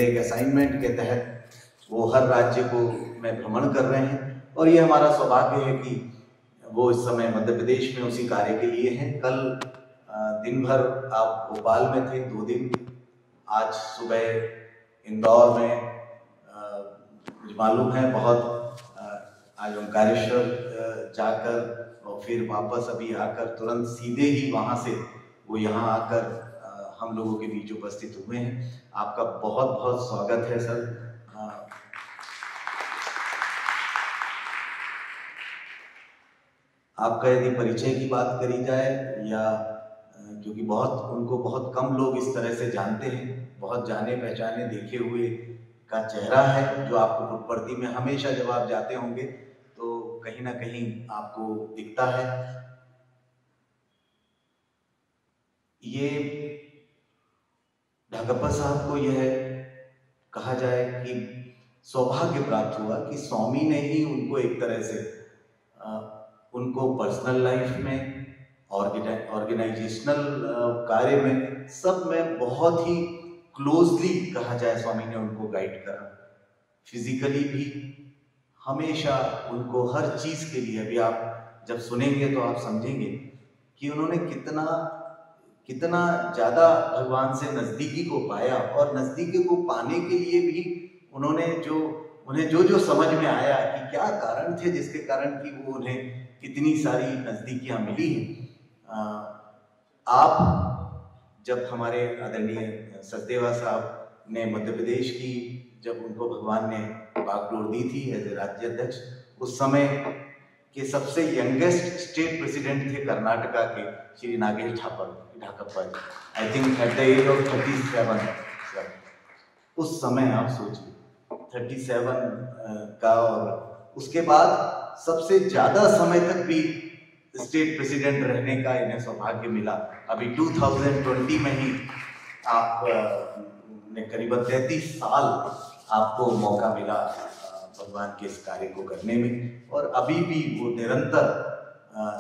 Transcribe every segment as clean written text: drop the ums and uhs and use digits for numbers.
एक असाइनमेंट के तहत वो हर राज्य को में भ्रमण कर रहे हैं और ये हमारा सौभाग्य है कि वो इस समय मध्य प्रदेश में उसी कार्य के लिए हैं। कल दिन भर आप भोपाल में थे, 2 दिन, आज सुबह इंदौर में, मुझे मालूम है बहुत आज ओंकारेश्वर जाकर और फिर वापस अभी आकर तुरंत सीधे ही वहाँ से वो यहाँ आकर हम लोगों के बीच उपस्थित हुए हैं। आपका बहुत बहुत स्वागत है सर। आपका यदि परिचय की बात करी जाए या क्योंकि उनको बहुत कम लोग इस तरह से जानते हैं, बहुत जाने पहचाने देखे हुए का चेहरा है जो आपको पुटपर्ती में हमेशा जब आप जाते होंगे तो कहीं ना कहीं आपको दिखता है। ये ढाकप्पा साहब को यह कहा जाए कि सौभाग्य प्राप्त हुआ कि स्वामी ने ही उनको एक तरह से उनको पर्सनल लाइफ में, ऑर्गेनाइजेशनल कार्य में, सब में बहुत ही क्लोजली कहा जाए स्वामी ने उनको गाइड करा। फिजिकली भी हमेशा उनको हर चीज के लिए, अभी आप जब सुनेंगे तो आप समझेंगे कि उन्होंने कितना ज्यादा भगवान से नजदीकी को पाया और नजदीकी को पाने के लिए भी उन्हें जो समझ में आया कि क्या कारण थे जिसके कारण कि वो उन्हें कितनी सारी नजदीकियां मिली हैं। आप जब हमारे आदरणीय सचदेवा साहब ने मध्य प्रदेश की, जब उनको भगवान ने बागडोर दी थी एज ए राज्य अध्यक्ष, उस समय के सबसे यंगेस्ट स्टेट प्रेसिडेंट थे कर्नाटका के Shri Nagesh Dhakappa ji. I think at the age of 37 sir, उस समय आप सोचिए 37 का, और उसके बाद सबसे ज्यादा समय तक भी स्टेट प्रेसिडेंट रहने का इन्हें सौभाग्य मिला। अभी 2020 में ही आप ने करीबन 33 साल आपको मौका मिला भगवान के इस कार्य को करने में, और अभी भी वो निरंतर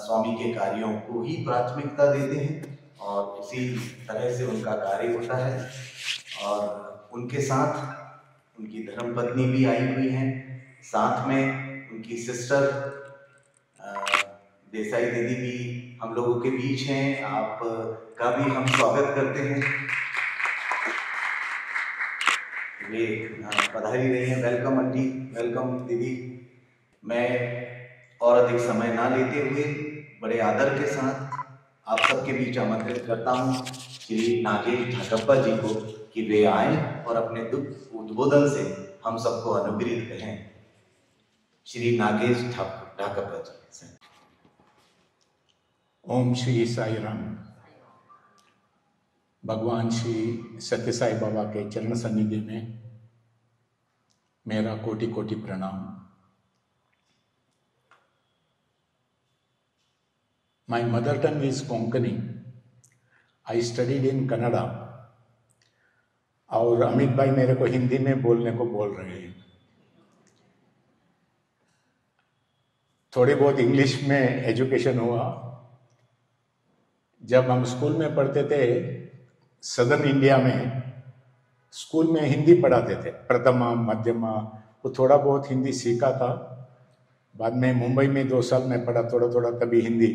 स्वामी के कार्यों को ही प्राथमिकता देते हैं और उसी तरह से उनका कार्य होता है। और उनके साथ उनकी धर्मपत्नी भी आई हुई हैं, साथ में उनकी सिस्टर देसाई दीदी भी हम लोगों के बीच हैं। आप का भी हम स्वागत करते हैं। वे पधारी रही हैं। वेलकम आंटी, वेलकम दीदी। मैं और अधिक समय ना लेते हुए बड़े आदर के साथ आप सबके बीच आमंत्रित करता हूँ श्री नागेश ढाकप्पा जी को कि वे आए और अपने उद्बोधन से हम सबको अनुग्रहित करें। श्री नागेश ढाकप्पा जी। ओम श्री साई राम। भगवान श्री सत्य साई बाबा के चरण सन्निधि में मेरा कोटि कोटि प्रणाम। My mother tongue is Konkani. I studied in Kannada. और अमित भाई मेरे को हिंदी में बोलने को बोल रहे हैं। थोड़ी बहुत इंग्लिश में एजुकेशन हुआ। जब हम स्कूल में पढ़ते थे सदर्न इंडिया में, स्कूल में हिंदी पढ़ाते थे, प्रथमा मध्यमा, वो थोड़ा बहुत हिंदी सीखा था। बाद में मुंबई में 2 साल में पढ़ा थोड़ा थोड़ा, तभी हिंदी।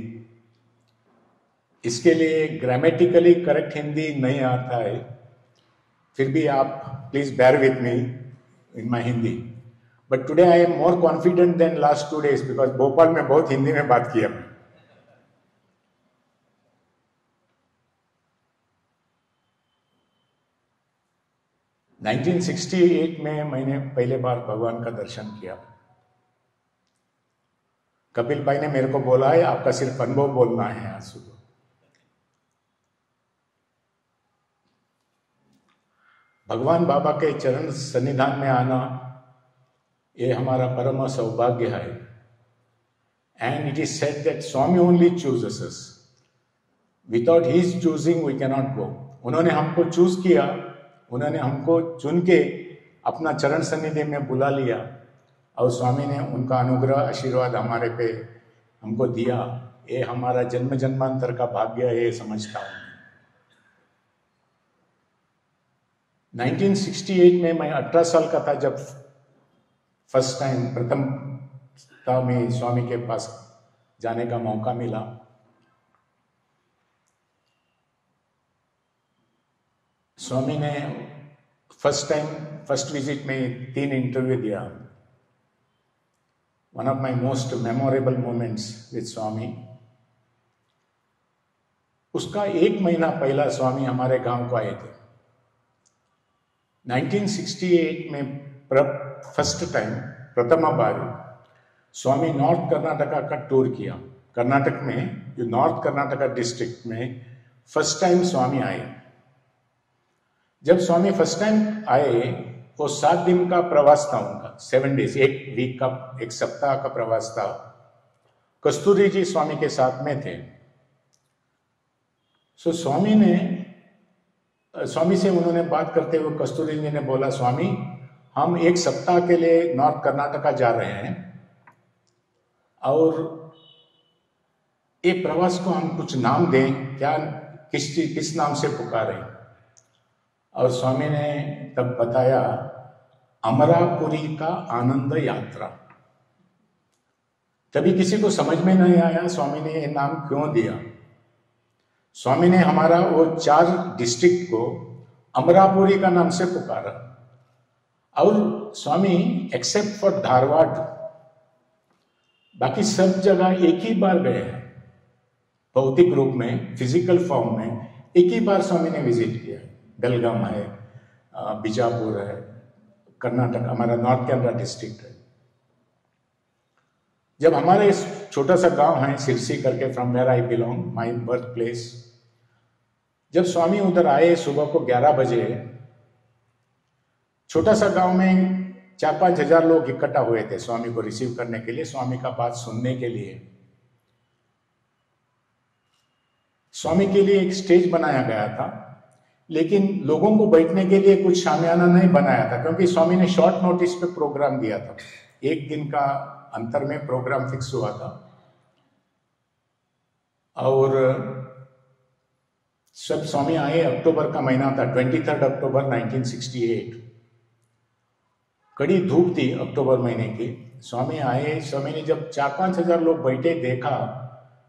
इसके लिए ग्रामेटिकली करेक्ट हिंदी नहीं आता है, फिर भी आप please bear with me in my Hindi. But today I am more confident then last 2 days because Bhopal में बहुत हिंदी में बात किया मैं। नाइनटीन 1968 में मैंने पहले बार भगवान का दर्शन किया। कपिल भाई ने मेरे को बोला है आपका सिर्फ अनुभव बोलना है आज सुबह। भगवान बाबा के चरण सन्निधान में आना ये हमारा परम सौभाग्य है। And it is said that Swami only chooses us, without his choosing we can not go. उन्होंने हमको चूज किया, उन्होंने हमको चुन के अपना चरण सन्निधि में बुला लिया और स्वामी ने उनका अनुग्रह आशीर्वाद हमारे पे हमको दिया। ये हमारा जन्म जन्मांतर का भाग्य है, समझता हूँ। 1968 में मैं 18 साल का था जब फर्स्ट टाइम प्रथम में स्वामी के पास जाने का मौका मिला। स्वामी ने फर्स्ट विजिट में 3 इंटरव्यू दिया। One of my most memorable moments with Swami. उसका 1 महीना पहला स्वामी हमारे गांव को आए थे। 1968 में फर्स्ट टाइम प्रथम बार स्वामी नॉर्थ कर्नाटका का टूर किया। कर्नाटक में जो नॉर्थ कर्नाटका डिस्ट्रिक्ट में फर्स्ट टाइम स्वामी आए। जब स्वामी फर्स्ट टाइम आए वो 7 दिन का प्रवास था उनका, 7 डेज, 1 वीक का, 1 सप्ताह का प्रवास था। कस्तूरी जी स्वामी के साथ में थे। सो स्वामी से उन्होंने बात करते हुए कस्तूरी जी ने बोला, स्वामी हम 1 सप्ताह के लिए नॉर्थ कर्नाटका जा रहे हैं और ये प्रवास को हम कुछ नाम दें क्या, किस नाम से पुकारें। और स्वामी ने तब बताया अमरापुरी का आनंद यात्रा। तभी किसी को समझ में नहीं आया स्वामी ने ये नाम क्यों दिया। स्वामी ने हमारा वो 4 डिस्ट्रिक्ट को अमरापुरी का नाम से पुकारा। और स्वामी एक्सेप्ट फॉर धारवाड़ बाकी सब जगह एक ही बार गए हैं, भौतिक रूप में, फिजिकल फॉर्म में एक ही बार स्वामी ने विजिट किया। बेलगाम है, बीजापुर है, कर्नाटक हमारा नॉर्थ कैमरा डिस्ट्रिक्ट है। जब हमारे इस छोटा सा गांव है सिरसी करके, from where I belong, my birth place, जब स्वामी उधर आए सुबह को 11 बजे, छोटा सा गांव में 4-5 हजार लोग इकट्ठा हुए थे स्वामी को रिसीव करने के लिए, स्वामी का बात सुनने के लिए। स्वामी के लिए एक स्टेज बनाया गया था, लेकिन लोगों को बैठने के लिए कुछ शामियाना नहीं बनाया था, क्योंकि स्वामी ने शॉर्ट नोटिस पे प्रोग्राम दिया था। 1 दिन का अंतर में प्रोग्राम फिक्स हुआ था। और सब स्वामी आए, अक्टूबर का महीना था, 23 अक्टूबर 1968। कड़ी धूप थी अक्टूबर महीने की। स्वामी आए, स्वामी ने जब 4-5 हजार लोग बैठे देखा,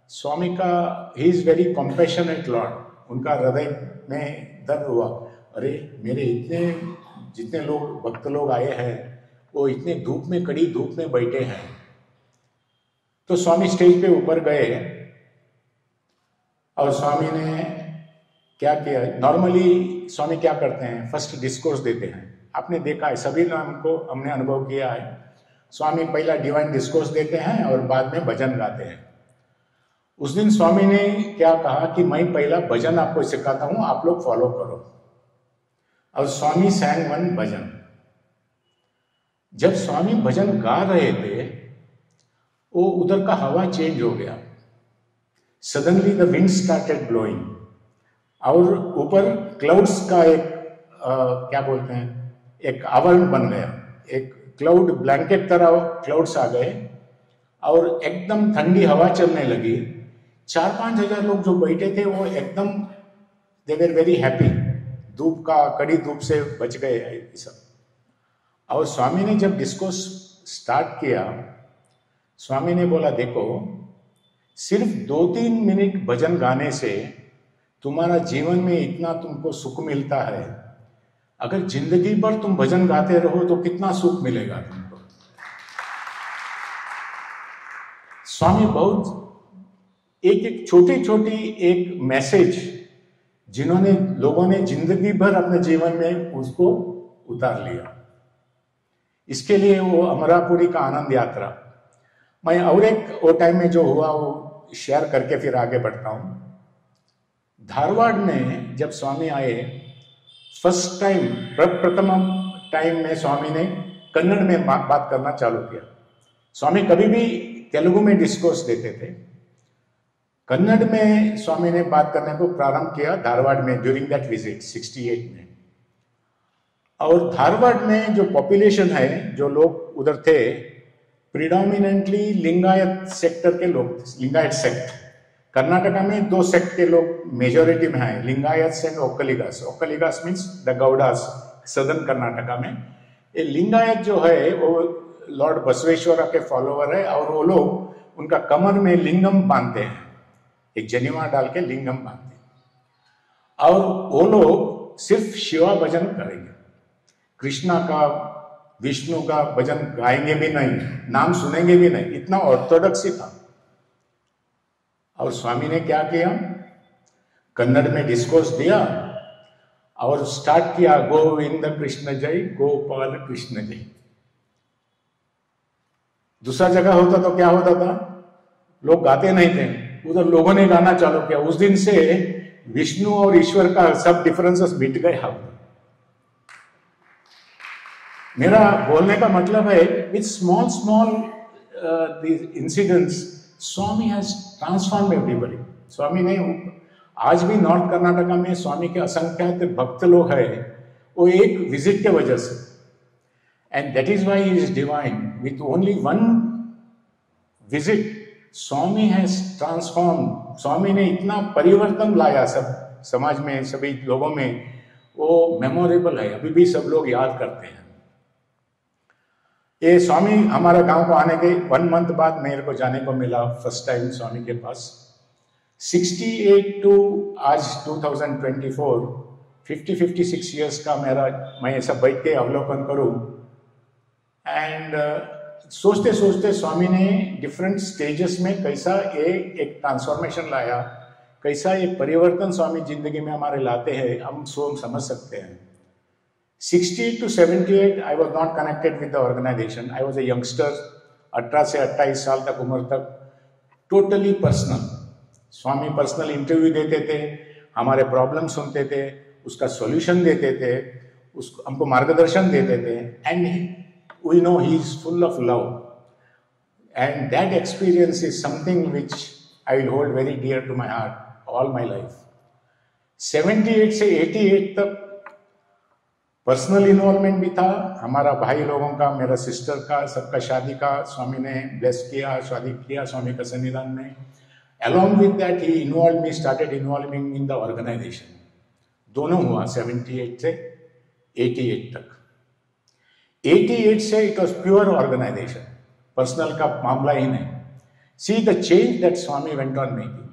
स्वामी का, he is very compassionate Lord, उनका हृदय में दर्द हुआ। अरे मेरे जितने लोग भक्त लोग आए हैं वो इतने धूप में, कड़ी धूप में बैठे हैं। तो स्वामी स्टेज पे ऊपर गए और स्वामी ने क्या किया, नॉर्मली स्वामी क्या करते हैं, फर्स्ट डिस्कोर्स देते हैं। आपने देखा है, सभी लोगों को हमने अनुभव किया है, स्वामी पहला डिवाइन डिस्कोर्स देते हैं और बाद में भजन गाते हैं। उस दिन स्वामी ने क्या कहा कि मैं पहला भजन आपको सिखाता हूं, आप लोग फॉलो करो। और स्वामी sang 1 भजन। जब स्वामी भजन गा रहे थे वो उधर का हवा चेंज हो गया। Suddenly the wind started blowing और ऊपर क्लाउड्स का एक क्या बोलते हैं, एक आवरण बन गया, एक क्लाउड ब्लैंकेट तरह क्लाउड्स आ गए और एकदम ठंडी हवा चलने लगी। 4-5 हजार लोग जो बैठे थे वो एकदम दे वर वेरी हैप्पी, धूप का, कड़ी धूप से बच गए सब। और स्वामी ने जब डिस्कोर्स स्टार्ट किया, स्वामी ने बोला, देखो सिर्फ 2-3 मिनट भजन गाने से तुम्हारा जीवन में इतना तुमको सुख मिलता है, अगर जिंदगी भर तुम भजन गाते रहो तो कितना सुख मिलेगा तुमको। स्वामी बहुत एक छोटी एक मैसेज जिन्होंने लोगों ने जिंदगी भर अपने जीवन में उसको उतार लिया। इसके लिए वो अमरापुरी का आनंद यात्रा, मैं और एक वो टाइम में जो हुआ वो शेयर करके फिर आगे बढ़ता हूं। धारवाड़ में जब स्वामी आए, फर्स्ट टाइम, प्रथम टाइम में स्वामी ने कन्नड़ में बात करना चालू किया। स्वामी कभी भी तेलुगु में डिस्कोर्स देते थे, कन्नड़ में स्वामी ने बात करने को प्रारंभ किया धारवाड़ में ड्यूरिंग दैट विजिट 68 में। और धारवाड़ में जो पॉपुलेशन है, जो लोग उधर थे, प्रिडोमिनेंटली लिंगायत सेक्टर के लोग, लिंगायत सेक्ट। कर्नाटका में 2 सेक्ट के लोग मेजोरिटी में हैं, Lingayat and Okkaligas. Okkaligas means the Gowdas, southern Karnataka में। ये लिंगायत जो है वो लॉर्ड बसवेश्वरा के फॉलोवर है, और वो लोग उनका कमर में लिंगम बांधते हैं, एक जनेवा डाल के लिंगम बांधते हैं, और वो लोग सिर्फ शिवा भजन करेंगे, कृष्णा का विष्णु का भजन गाएंगे भी नहीं, नाम सुनेंगे भी नहीं, इतना ऑर्थोडॉक्सी था। और स्वामी ने क्या किया, कन्नड़ में डिस्कोर्स दिया और स्टार्ट किया, गोविंद कृष्ण जय, गोपाल कृष्ण जय। दूसरा जगह होता तो क्या होता था, लोग गाते नहीं थे, उधर लोगों ने गाना चालू किया। उस दिन से विष्णु और ईश्वर का सब डिफरेंसेस मिट गए। हम मेरा बोलने का मतलब है, with small small incidents Swami has transform everybody. Swami ने आज भी नॉर्थ कर्नाटका में स्वामी के असंख्यात भक्त लोग हैं, वो एक विजिट के वजह से, and that is why he is divine. With only one visit Swami has transform. Swami ने इतना परिवर्तन लाया सब समाज में, सभी लोगों में, वो मेमोरेबल है, अभी भी सब लोग याद करते हैं। ये स्वामी हमारे गांव को आने के 1 मंथ बाद मेरे को जाने को मिला फर्स्ट टाइम स्वामी के पास। 68 टू आज 2024 50-56 ईयर्स का मेरा, मैं ऐसा बैठ के अवलोकन करूं, एंड सोचते सोचते स्वामी ने डिफरेंट स्टेजेस में कैसा एक ट्रांसफॉर्मेशन लाया, कैसा एक परिवर्तन स्वामी जिंदगी में हमारे लाते हैं, हम समझ सकते हैं। 60 to 78 I was not connected with the organization. I was a youngster, 18 से 28 साल तक उम्र तक, टोटली पर्सनल। स्वामी पर्सनल इंटरव्यू देते थे, हमारे प्रॉब्लम सुनते थे, उसका सॉल्यूशन देते थे, उसको हमको मार्गदर्शन देते थे, and we know he is full of love, and that experience is something which I will hold very dear to my heart all my life. 78 से 88 तक पर्सनल इन्वॉल्वमेंट भी था, हमारा भाई लोगों का, मेरा सिस्टर का, सबका शादी का स्वामी ने ब्लेस किया, शादी किया स्वामी का सन्निधान में। Along with that, he involved me, started involving in the organization. दोनों हुआ 78 से 88 तक। 88 से it was pure organization, personal का मामला ही नहीं। See the change that Swami went on making.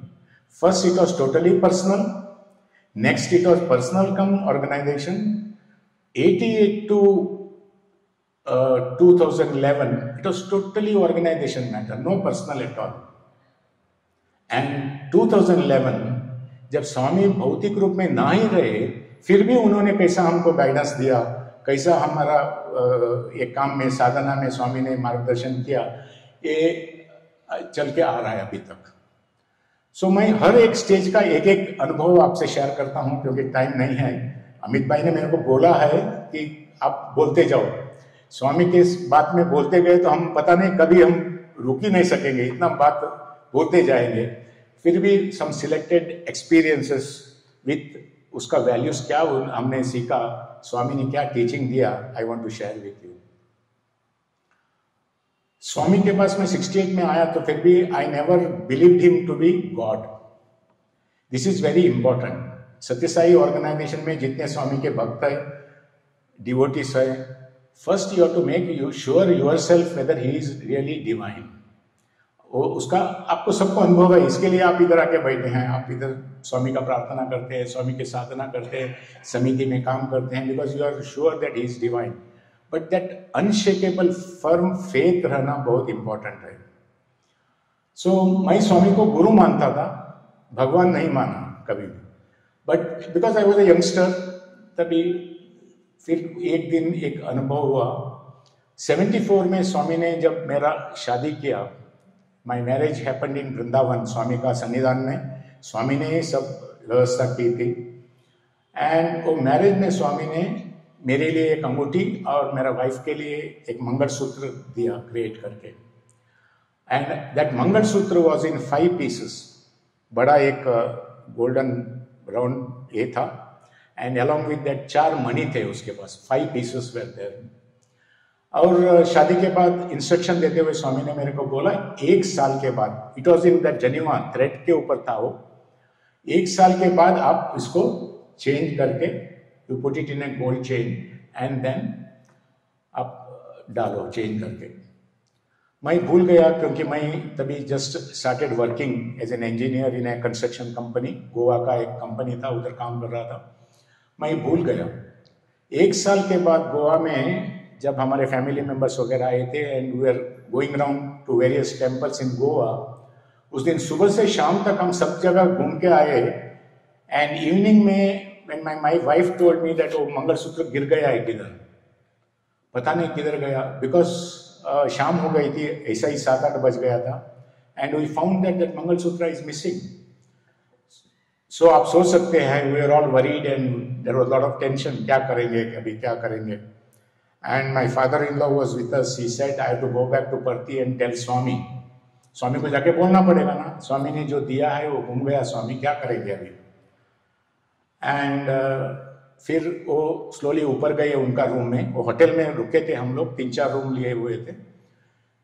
First it was totally personal, next it was personal come organization. 88 to 2011, it was totally organization matter, no personal at all. And 2011, जब स्वामी भौतिक रूप में ना ही रहे, फिर भी उन्होंने कैसा हमको गाइडेंस दिया, कैसा हमारा एक काम में, साधना में स्वामी ने मार्गदर्शन किया, ये चल के आ रहा है अभी तक। सो मैं हर एक स्टेज का एक एक अनुभव आपसे शेयर करता हूँ, क्योंकि टाइम नहीं है। अमित भाई ने मेरे को बोला है कि आप बोलते जाओ, स्वामी के बात में बोलते गए तो हम पता नहीं कभी हम रुक ही नहीं सकेंगे, इतना बात बोलते जाएंगे। फिर भी सम सिलेक्टेड एक्सपीरियंसेस विथ उसका वैल्यूज क्या हमने सीखा, स्वामी ने क्या टीचिंग दिया, I want to share with you. Swami के पास मैं 68 में आया तो फिर भी I never believed him to be God. This is very important. Sathya Sai organisation में जितने स्वामी के भक्त है, डिवोटीज है, first you have to make you sure yourself whether he is really divine. वो उसका आपको सबको अनुभव है, इसके लिए आप इधर आके बैठे हैं, आप इधर स्वामी का प्रार्थना करते हैं, स्वामी की साधना करते हैं, समिति में काम करते हैं, because you are sure that he is divine. But that unshakeable firm faith रहना बहुत इंपॉर्टेंट है। सो मैं स्वामी को गुरु मानता था, भगवान नहीं माना कभी भी। But because I was a youngster, तभी फिर एक दिन एक अनुभव हुआ। 74 में स्वामी ने जब मेरा शादी किया, my marriage happened in Vrindavan, Swami का सन्निधान में स्वामी ने सब व्यवस्था की थी। एंड वो मैरिज में स्वामी ने मेरे लिए एक अंगूठी और मेरा वाइफ के लिए एक मंगलसूत्र दिया क्रिएट करके। And that mangalsutra was in 5 pieces. बड़ा एक गोल्डन राउंड ये था, एंड अलॉन्ग विद दैट 4 मणि थे उसके पास, 5 पीसेस वर देयर। और शादी के बाद इंस्ट्रक्शन देते हुए स्वामी ने मेरे को बोला 1 साल के बाद, it was in that Geneva thread के ऊपर था वो, 1 साल के बाद आप इसको चेंज करके you put it in a gold chain, and then आप डालो चेंज करके। मैं भूल गया क्योंकि मैं तभी just started working as an engineer in a construction company, Goa का एक कंपनी था, उधर काम कर रहा था। मैं भूल गया। 1 साल के बाद गोवा में जब हमारे फैमिली मेंबर्स वगैरह आए थे and we are going around to various temples in Goa, उस दिन सुबह से शाम तक हम सब जगह घूम के आए एंड इवनिंग में when my wife told me that वो मंगलसूत्र गिर गया है किधर, पता नहीं किधर गया, बिकॉज शाम हो गई थी, ऐसा ही 7-8 बज गया था and we found that mangalsutra is missing. So आप सोच सकते हैं we are all worried and there was lot of tension, क्या करेंगे अभी क्या करेंगे। And my father in law was with us, he said I have to go back to Parthi and tell Swami, Swami को जाके बोलना पड़ेगा ना, स्वामी ने जो दिया है वो घूम गया, स्वामी क्या करेंगे अभी। एंड फिर वो स्लोली ऊपर गए उनका रूम में, वो होटल में रुके थे हम लोग, 3-4 रूम लिए हुए थे।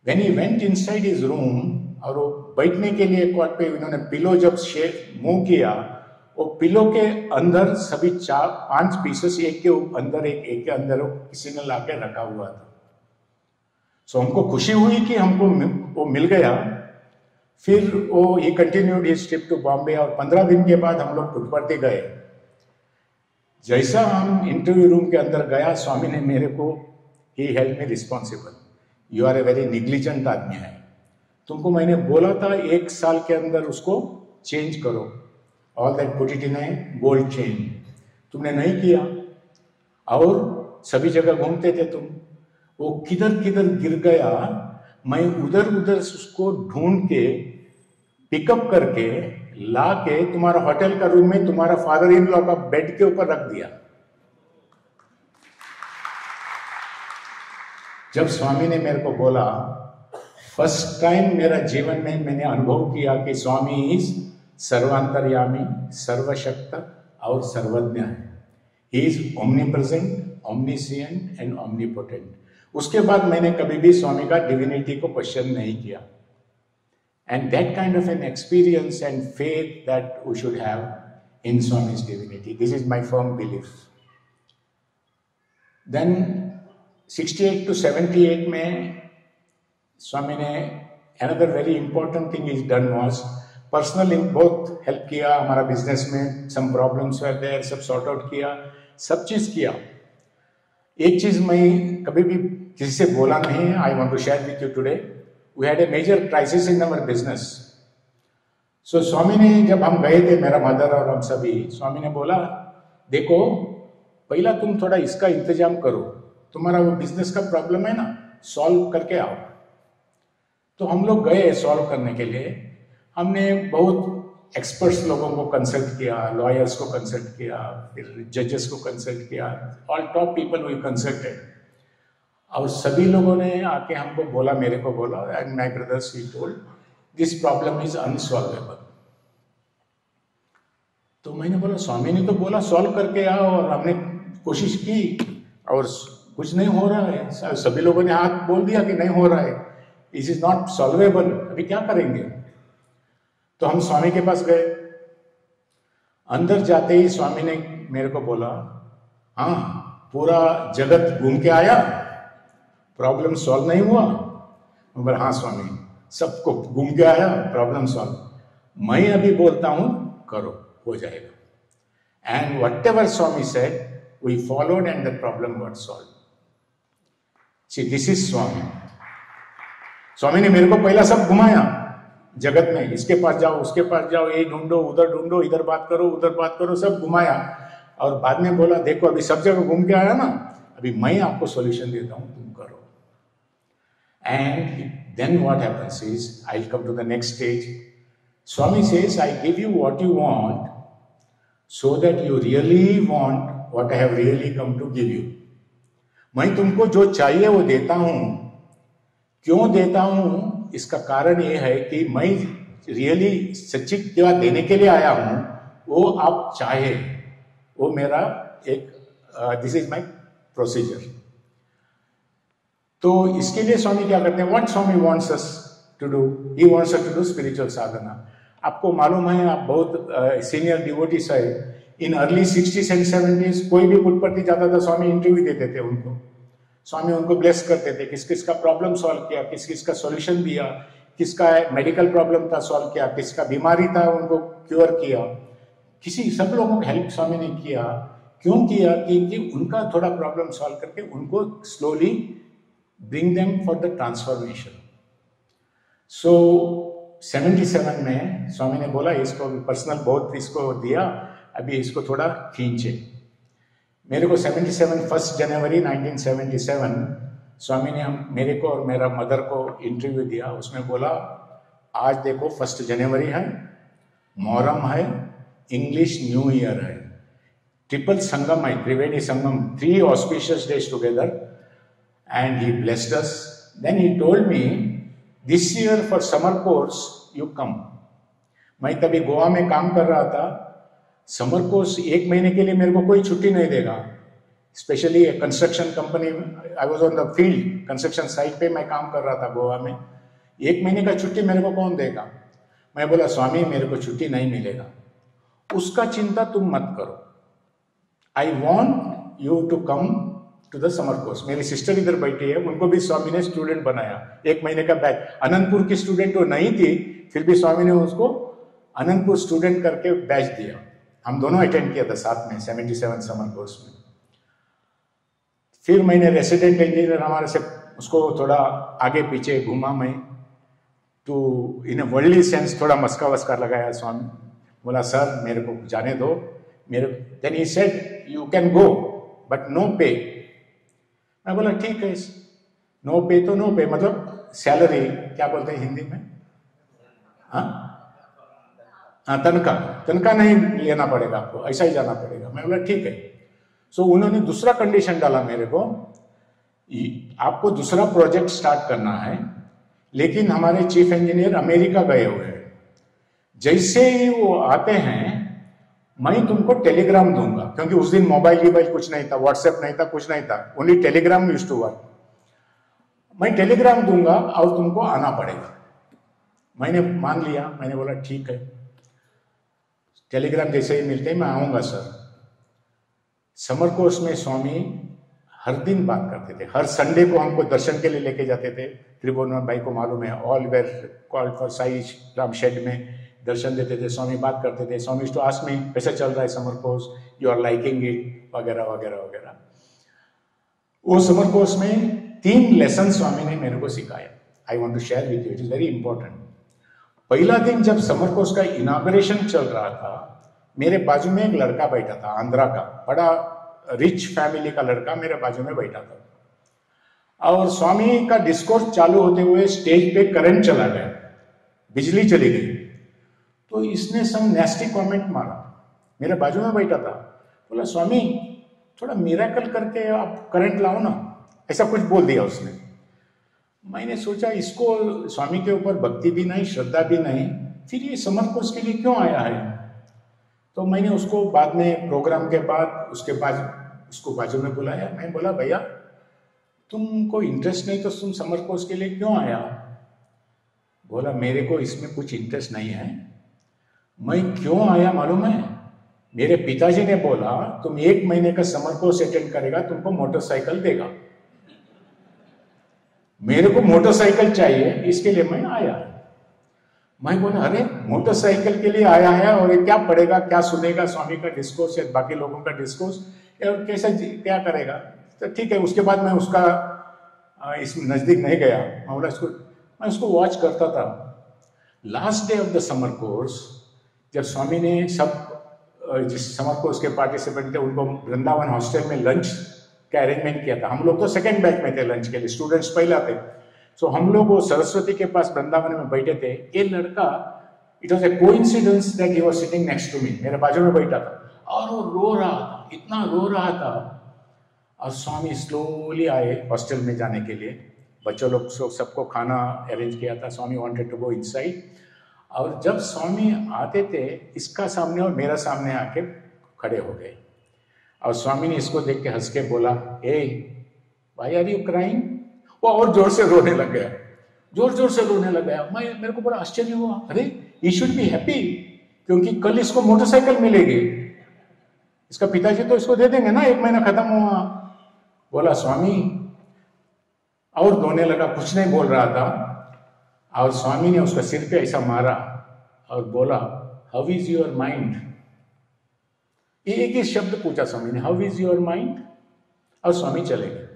When he went inside his room, और वो बैठने के लिए कॉट पे उन्होंने पिलो जब मूव किया, वो पिलो के अंदर सभी 4-5 पीसेस एक के अंदर एक के अंदर किसी ने लाके रखा हुआ था। सो हमको खुशी हुई कि हमको वो मिल गया। फिर वो he continued his trip to Bombay, और 15 दिन के बाद हम लोग पुट्टपर्ती गए। जैसा हम इंटरव्यू रूम के अंदर गया, स्वामी ने मेरे को, he held me responsible, you are a very negligent आदमी है, तुमको मैंने बोला था 1 साल के अंदर उसको चेंज करो, all that put it in a gold chain, तुमने नहीं किया और सभी जगह घूमते थे तुम, वो किधर किधर गिर गया, मैं उधर उधर उसको ढूंढ के पिकअप करके ला के तुम्हारा होटल का रूम में तुम्हारा फादर इन लॉ का बेड के ऊपर रख दिया। जब स्वामी ने मेरे को बोला, फर्स्ट टाइम मेरा जीवन में मैंने अनुभव किया कि स्वामी इज सर्वांतर्यामी, सर्वशक्त और सर्वज्ञ है। He is omnipresent, omniscient and omnipotent. उसके बाद मैंने कभी भी स्वामी का डिविनिटी को क्वेश्चन नहीं किया। And that kind of an experience and faith that we should have in Swami's divinity. This is my firm belief. Then 68 to 78 में Swami ने another very important thing is done was personal बहुत help किया हमारा business में, some problems were there, सब sort out किया, सब चीज किया। एक चीज मैं कभी भी किसी से बोला नहीं है, I want to share with you today. We had a major crisis in our business. So स्वामी ने जब हम गए थे, मेरा मदर और हम सभी, स्वामी ने बोला देखो पहला तुम थोड़ा इसका इंतजाम करो, तुम्हारा वो बिजनेस का प्रॉब्लम है ना, सॉल्व करके आओ। तो हम लोग गए सॉल्व करने के लिए। हमने बहुत एक्सपर्ट्स लोगों को कंसल्ट किया, लॉयर्स को कंसल्ट किया, फिर जजेस को कंसल्ट किया, all top people we consulted. और सभी लोगों ने आके हमको बोला, मेरे को बोला, and my brothers he told this problem is unsolvable. तो मैंने बोला स्वामी ने तो बोला सॉल्व करके आओ, और हमने कोशिश की और कुछ नहीं हो रहा है। सभी लोगों ने हाथ बोल दिया कि नहीं हो रहा है, दिस इज नॉट सॉल्वेबल, अभी क्या करेंगे। तो हम स्वामी के पास गए। अंदर जाते ही स्वामी ने मेरे को बोला, हाँ पूरा जगत घूम के आया, प्रॉब्लम सॉल्व नहीं हुआ। मैं बोला हाँ स्वामी, सबको घूम के आया, प्रॉब्लम सॉल्व। मैं अभी बोलता हूं करो, हो जाएगा। And whatever Swami said we followed and the problem got solve. See this is Swami. Swami ने मेरे को पहला सब घुमाया जगत में, इसके पास जाओ, उसके पास जाओ, ये ढूंढो, इधर बात करो, उधर बात करो, सब घुमाया। और बाद में बोला देखो अभी सब जगह घूम के आया ना, अभी मैं आपको सॉल्यूशन देता हूं, तुम करो। And then what happens is, I'll come to the next stage. Swami says, I give you what you want so that you really want what I have really come to give you. मैं तुमको जो चाहिए वो देता हूं। क्यों देता हूं? इसका कारण ये है कि मैं रियली सच्ची सेवा देने के लिए आया हूं, वो आप चाहे, वो मेरा एक दिस इज माई प्रोसीजर। तो इसके लिए स्वामी क्या करते हैं, what Swami wants us to do, he wants us to do spiritual sadhana. आपको मालूम है, आप बहुत सीनियर डिवोटीज है, in early 60s and 70s कोई भी पुटपर्ती जाता था, स्वामी इंटरव्यू देते थे उनको, स्वामी उनको ब्लेस करते थे, किस किस का प्रॉब्लम सॉल्व किया, किस किस का सॉल्यूशन दिया, किसका मेडिकल प्रॉब्लम था सॉल्व किया, किसका बीमारी था उनको क्योर किया, किसी सब लोगों को हेल्प स्वामी ने किया। क्यों किया? क्योंकि उनका थोड़ा प्रॉब्लम सॉल्व करके उनको slowly bring them for the transformation. So 77 में स्वामी ने बोला इसको पर्सनल बहुत इसको दिया, अभी इसको थोड़ा खींचे। मेरे को 77 1 जनवरी 1977 स्वामी ने मेरे को और मेरा मदर को इंटरव्यू दिया। उसमें बोला आज देखो 1 जनवरी है, मोहर्रम है, इंग्लिश न्यू ईयर है, ट्रिपल संगम है, Triveni Sangam, 3 auspicious days together, and he blessed us. Then he told me, this year for summer course you come. मैं तभी गोवा में काम कर रहा था, समर कोर्स 1 महीने के लिए मेरे को कोई छुट्टी नहीं देगा, specially construction company, I was on the field, construction site पे मैं काम कर रहा था गोवा में, 1 महीने का छुट्टी मेरे को कौन देगा? मैं बोला स्वामी मेरे को छुट्टी नहीं मिलेगा, उसका चिंता तुम मत करो, I want you to come to the summer course. मेरी सिस्टर इधर बैठी है, उनको भी स्वामी ने स्टूडेंट बनाया, 1 महीने का बैच। अनंतपुर की स्टूडेंट वो नहीं थी, फिर भी स्वामी ने उसको अनंतपुर स्टूडेंट करके बैच दिया। हम दोनों अटेंड किया था साथ में 77 समर कोर्स में। फिर मैंने रेसिडेंट इंजीनियर हमारे से उसको थोड़ा आगे पीछे घुमा मैं, to in a worldly sense थोड़ा मस्का वस्का लगाया। स्वामी बोला सर मेरे को जाने दो, मेरे then he said you can go but no pay. मैं बोला ठीक है, नो पे तो नो पे, मतलब सैलरी क्या बोलते हैं हिंदी में, हाँ तनख्वाह नहीं लेना पड़ेगा आपको, ऐसा ही जाना पड़ेगा। मैं बोला ठीक है। सो उन्होंने दूसरा कंडीशन डाला मेरे को, आपको दूसरा प्रोजेक्ट स्टार्ट करना है, लेकिन हमारे चीफ इंजीनियर अमेरिका गए हुए हैं, जैसे ही वो आते हैं मैं तुमको टेलीग्राम दूंगा, क्योंकि उस दिन मोबाइल कुछ नहीं था, व्हाट्सएप नहीं था, कुछ नहीं था, only telegram used to work. मैं टेलीग्राम दूंगा और तुमको आना पड़ेगा। मैंने मान लिया, मैंने बोला ठीक है, टेलीग्राम जैसे ही मिलते ही मैं आऊंगा सर। समर कोर्स में स्वामी हर दिन बात करते थे, हर संडे को हमको दर्शन के लिए लेके जाते थे। त्रिभुवन भाई को मालूम है, all were called for Sai Ram shed में दर्शन देते थे, स्वामी बात करते थे। स्वामी टू आस्क मी कैसे चल रहा है summer course, you are liking it, वगैरह वगैरह वगैरह। वो समर कोर्स में 3 लेसन स्वामी ने मेरे को सिखाया। I want to share with you, it is very important. पहला दिन जब समर कोर्स का इनॉग्रेशन चल रहा था, मेरे बाजू में एक लड़का बैठा था, आंध्रा का, बड़ा रिच फैमिली का लड़का मेरे बाजू में बैठा था। और स्वामी का डिस्कोर्स चालू होते हुए स्टेज पे करंट चला गया, बिजली चली गई। तो इसने सम नेस्टी कमेंट मारा, मेरे बाजू में बैठा था, बोला स्वामी थोड़ा मिरेकल करके आप करंट लाओ ना, ऐसा कुछ बोल दिया उसने। मैंने सोचा इसको स्वामी के ऊपर भक्ति भी नहीं, श्रद्धा भी नहीं, फिर ये समर कोर्स के लिए क्यों आया है? तो मैंने उसको बाद में प्रोग्राम के बाद उसके बाद उसको बाजू में बुलाया। मैं बोला भैया तुमको इंटरेस्ट नहीं तो तुम समर कोर्स के लिए क्यों आया? बोला मेरे को इसमें कुछ इंटरेस्ट नहीं है। मैं क्यों आया मालूम है? मेरे पिताजी ने बोला तुम 1 महीने का समर कोर्स अटेंड करेगा तुमको मोटरसाइकिल देगा। मेरे को मोटरसाइकिल चाहिए, इसके लिए मैं आया। मैं बोला अरे मोटरसाइकिल के लिए आया है और ये क्या पढ़ेगा, क्या सुनेगा स्वामी का डिस्कोर्स या बाकी लोगों का डिस्कोर्स, और कैसा क्या करेगा? तो ठीक है। उसके बाद मैं उसका इस नजदीक नहीं गया। मैं उसको वॉच करता था। Last day of the summer course जब स्वामी ने सब जिस समर कोर्स के पार्टिसिपेंट थे उनको वृंदावन हॉस्टल में लंच का अरेंजमेंट किया था। हम लोग तो सेकेंड बैच में थे लंच के लिए, स्टूडेंट्स पहला थे। सो हम लोग वो सरस्वती के पास वृंदावन में बैठे थे। ये लड़का, it was a coincidence that he was sitting next to me, मेरे बाजू में बैठा था और वो रो रहा था, इतना रो रहा था। और स्वामी स्लोली आए हॉस्टल में जाने के लिए। बच्चों लोग सबको खाना अरेंज किया था। स्वामी वांटेड टू गो इनसाइड। और जब स्वामी आते थे इसका सामने और मेरा सामने आके खड़े हो गए और स्वामी ने इसको देख के हंस के बोला, ए व्हाई आर यू क्राइंग? वो और जोर से रोने लग गया, जोर से रोने लग गया। मेरे को बड़ा आश्चर्य हुआ, अरे ही शुड बी हैप्पी क्योंकि कल इसको मोटरसाइकिल मिलेगी। इसका पिताजी तो इसको दे देंगे ना, 1 महीना खत्म हुआ। बोला स्वामी, और रोने लगा, कुछ नहीं बोल रहा था। और स्वामी ने उसका सिर पे ऐसा मारा और बोला, हाउ इज योर माइंड? एक ही शब्द पूछा स्वामी ने, हाउ इज योर माइंड? और स्वामी चले गए।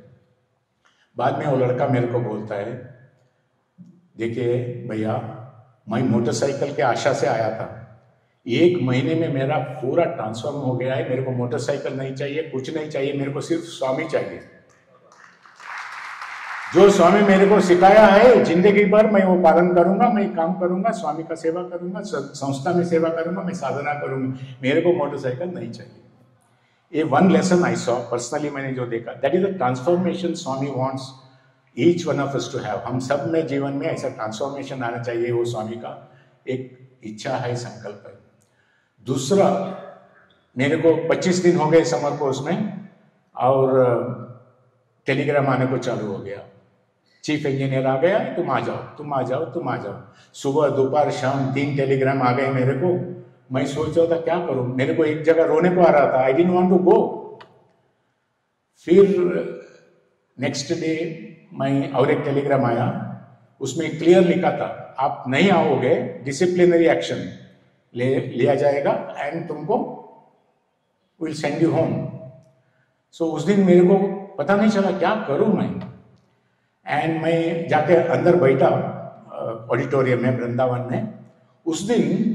बाद में वो लड़का मेरे को बोलता है, देखिए भैया, मैं मोटरसाइकिल के आशा से आया था, 1 महीने में मेरा पूरा ट्रांसफॉर्म हो गया है। मेरे को मोटरसाइकिल नहीं चाहिए, कुछ नहीं चाहिए, मेरे को सिर्फ स्वामी चाहिए। जो स्वामी मेरे को सिखाया है, जिंदगी भर मैं वो पालन करूंगा, मैं काम करूंगा, स्वामी का सेवा करूंगा, संस्था में सेवा करूंगा, मैं साधना करूंगा, मेरे को मोटरसाइकिल नहीं चाहिए। ये 1 लेसन आई सॉ पर्सनली, मैंने जो देखा, that is the transformation Swami wants each one of us to have. हम सब में जीवन में ऐसा ट्रांसफॉर्मेशन आना चाहिए, वो स्वामी का एक इच्छा है, संकल्प है। दूसरा, मेरे को 25 दिन हो गए समर कोर्स में, और टेलीग्राम आने को चालू हो गया। चीफ इंजीनियर आ गया, तुम आ जाओ, तुम आ जाओ, तुम आ जाओ। सुबह दोपहर शाम 3 टेलीग्राम आ गए मेरे को। मैं सोच रहा था क्या करूं, मेरे को एक जगह रोने को आ रहा था, I didn't want to go. फिर नेक्स्ट डे मैं और एक टेलीग्राम आया, उसमें क्लियर लिखा था, आप नहीं आओगे, डिसिप्लिनरी एक्शन लिया जाएगा एंड तुमको विल सेंड यू होम। सो उस दिन मेरे को पता नहीं चला क्या करूं मैं। एंड मैं जाके अंदर बैठा ऑडिटोरियम में, वृंदावन में। उस दिन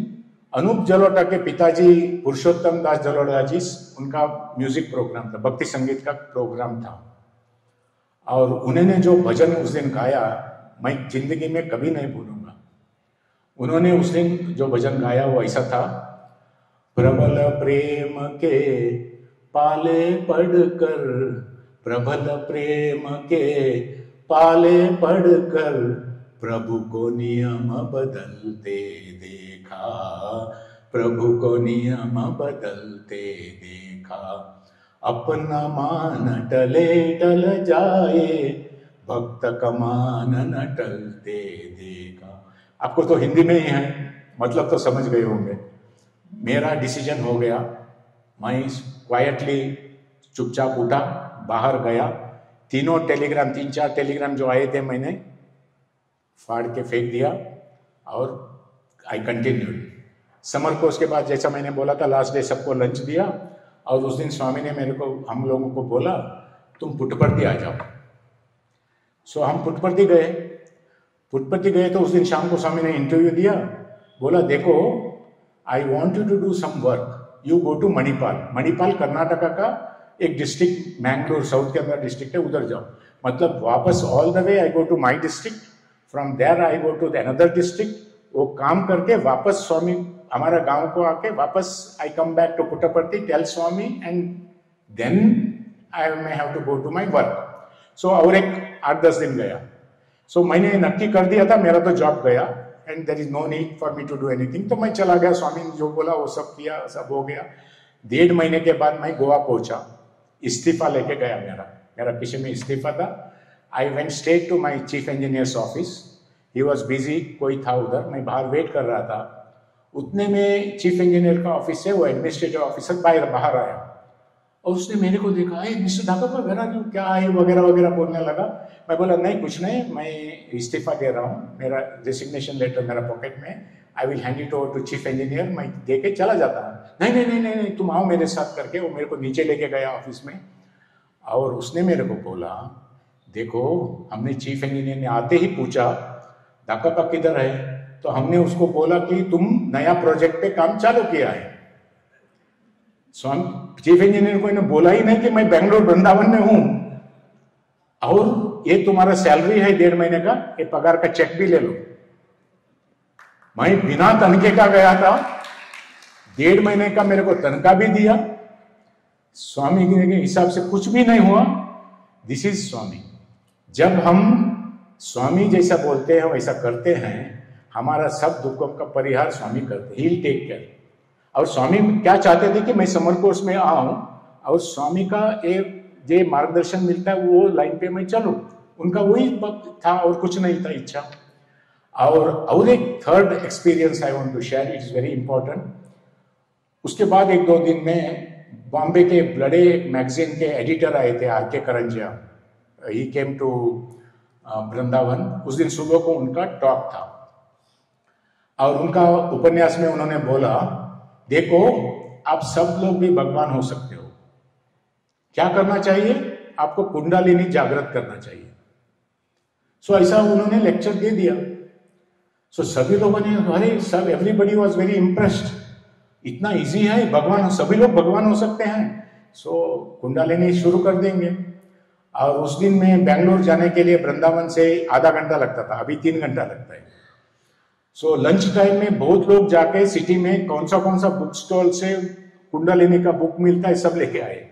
अनूप जलोटा के पिताजी पुरुषोत्तम दास जलोटा जी, उनका म्यूजिक प्रोग्राम था, भक्ति संगीत का प्रोग्राम था। और उन्होंने जो भजन उस दिन गाया, मैं जिंदगी में कभी नहीं भूलूंगा। उन्होंने उस दिन जो भजन गाया वो ऐसा था, प्रबल प्रेम के पाले पढ़कर, प्रबल प्रेम के पाले पढ़कर, प्रभु को नियम बदलते देखा, प्रभु को नियम बदलते देखा। अपना मान टले टल जाए, भक्त का मान न टलते देखा। आपको तो हिंदी में ही है, मतलब तो समझ गए होंगे। मेरा डिसीजन हो गया, मैं क्वाइटली चुपचाप उठा, बाहर गया। 3-4 टेलीग्राम जो आए थे मैंने फाड़ के फेंक दिया और आई कंटिन्यूड। समर कोर्स के बाद जैसा मैंने बोला था, लास्ट डे सबको लंच दिया, और उस दिन स्वामी ने मेरे को, हम लोगों को बोला, तुम पुट्टपर्ती आ जाओ। सो हम पुट्टपर्ती गए तो उस दिन शाम को स्वामी ने इंटरव्यू दिया। बोला, देखो, I want you to do some work, you go to Manipal. Manipal Karnataka का एक डिस्ट्रिक्ट, मैंगलोर साउथ के अंदर डिस्ट्रिक्ट है, उधर जाओ। मतलब वापस all the way I go to my district, from there I go to the another district. वो काम करके वापस स्वामी हमारा गांव को आके वापस I come back to Puttaparthi, tell Swami, and then I may have to go to my work. So और एक 8-10 दिन गया। सो मैंने नक्की कर दिया था, मेरा तो जॉब गया, and there is no need for me to do anything. तो मैं चला गया, स्वामी ने जो बोला वो सब किया, सब हो गया। 1.5 महीने के बाद मैं गोवा पहुंचा, इस्तीफा लेके गया। मेरा किसी में इस्तीफा था। I went straight to my chief engineer's office, he was busy, कोई था उधर, मैं बाहर वेट कर रहा था। उतने में चीफ इंजीनियर का ऑफिस से वो एडमिनिस्ट्रेटिव ऑफिसर बाहर आया, और उसने मेरे को देखा, मिस्टर धाकड़ वगैरह क्या है वगैरह वगैरह बोलने लगा। मैं बोला, नहीं कुछ नहीं, मैं इस्तीफा दे रहा हूँ, मेरा रेसिग्नेशन लेटर मेरा पॉकेट में, I will hand it over to chief engineer, मैं दे के चला जाता हूँ। नहीं नहीं नहीं नहीं नहीं, तुम आओ मेरे साथ करके। वो मेरे को नीचे लेके गया ऑफिस में, और उसने मेरे को बोला, देखो, हमने चीफ इंजीनियर ने आते ही पूछा धाकड़ किधर है, तो हमने उसको बोला कि तुम नया प्रोजेक्ट पे काम चालू किया है। चीफ इंजीनियर को इन्हें बोला ही नहीं कि मैं बेंगलोर वृंदावन में हूं, और ये तुम्हारा सैलरी है 1.5 महीने का, ये पगार का चेक भी ले लो। मैं बिना तनखे का गया था, 1.5 महीने का मेरे को तनख्वाह भी दिया, स्वामी के हिसाब से कुछ भी नहीं हुआ। दिस इज स्वामी। जब हम स्वामी जैसा बोलते हैं वैसा करते हैं, हमारा सब दुखों का परिहार स्वामी करते हैं, ही विल टेक केयर। और स्वामी क्या चाहते थे कि मैं समर कोर्स में आऊं, और स्वामी का एक जो मार्गदर्शन मिलता है वो लाइन पे मैं चलूं, उनका वही था और कुछ नहीं था इच्छा। और एक third experience I want to share, it is very important. उसके बाद 1-2 दिन में बॉम्बे के बड़े मैगजीन के एडिटर आए थे, आर के करंजिया. ही केम टू वृंदावन. उस दिन सुबह को उनका टॉक था और उनका उपन्यास में उन्होंने बोला, देखो आप सब लोग भी भगवान हो सकते हो. क्या करना चाहिए? आपको कुंडलिनी जागृत करना चाहिए. सो ऐसा उन्होंने लेक्चर दे दिया. सो सभी लोगों ने, अरे सब, एवरीबडी वाज वेरी इम्प्रेस्ड. इतना इजी है, भगवान, सभी लोग भगवान हो सकते हैं. सो कुंडलिनी शुरू कर देंगे. और उस दिन में बेंगलोर जाने के लिए वृंदावन से आधा घंटा लगता था, अभी 3 घंटा लगता है. सो लंच टाइम में बहुत लोग जाके सिटी में कौन सा बुक स्टॉल से कुंडलिनी का बुक मिलता है सब लेके आए.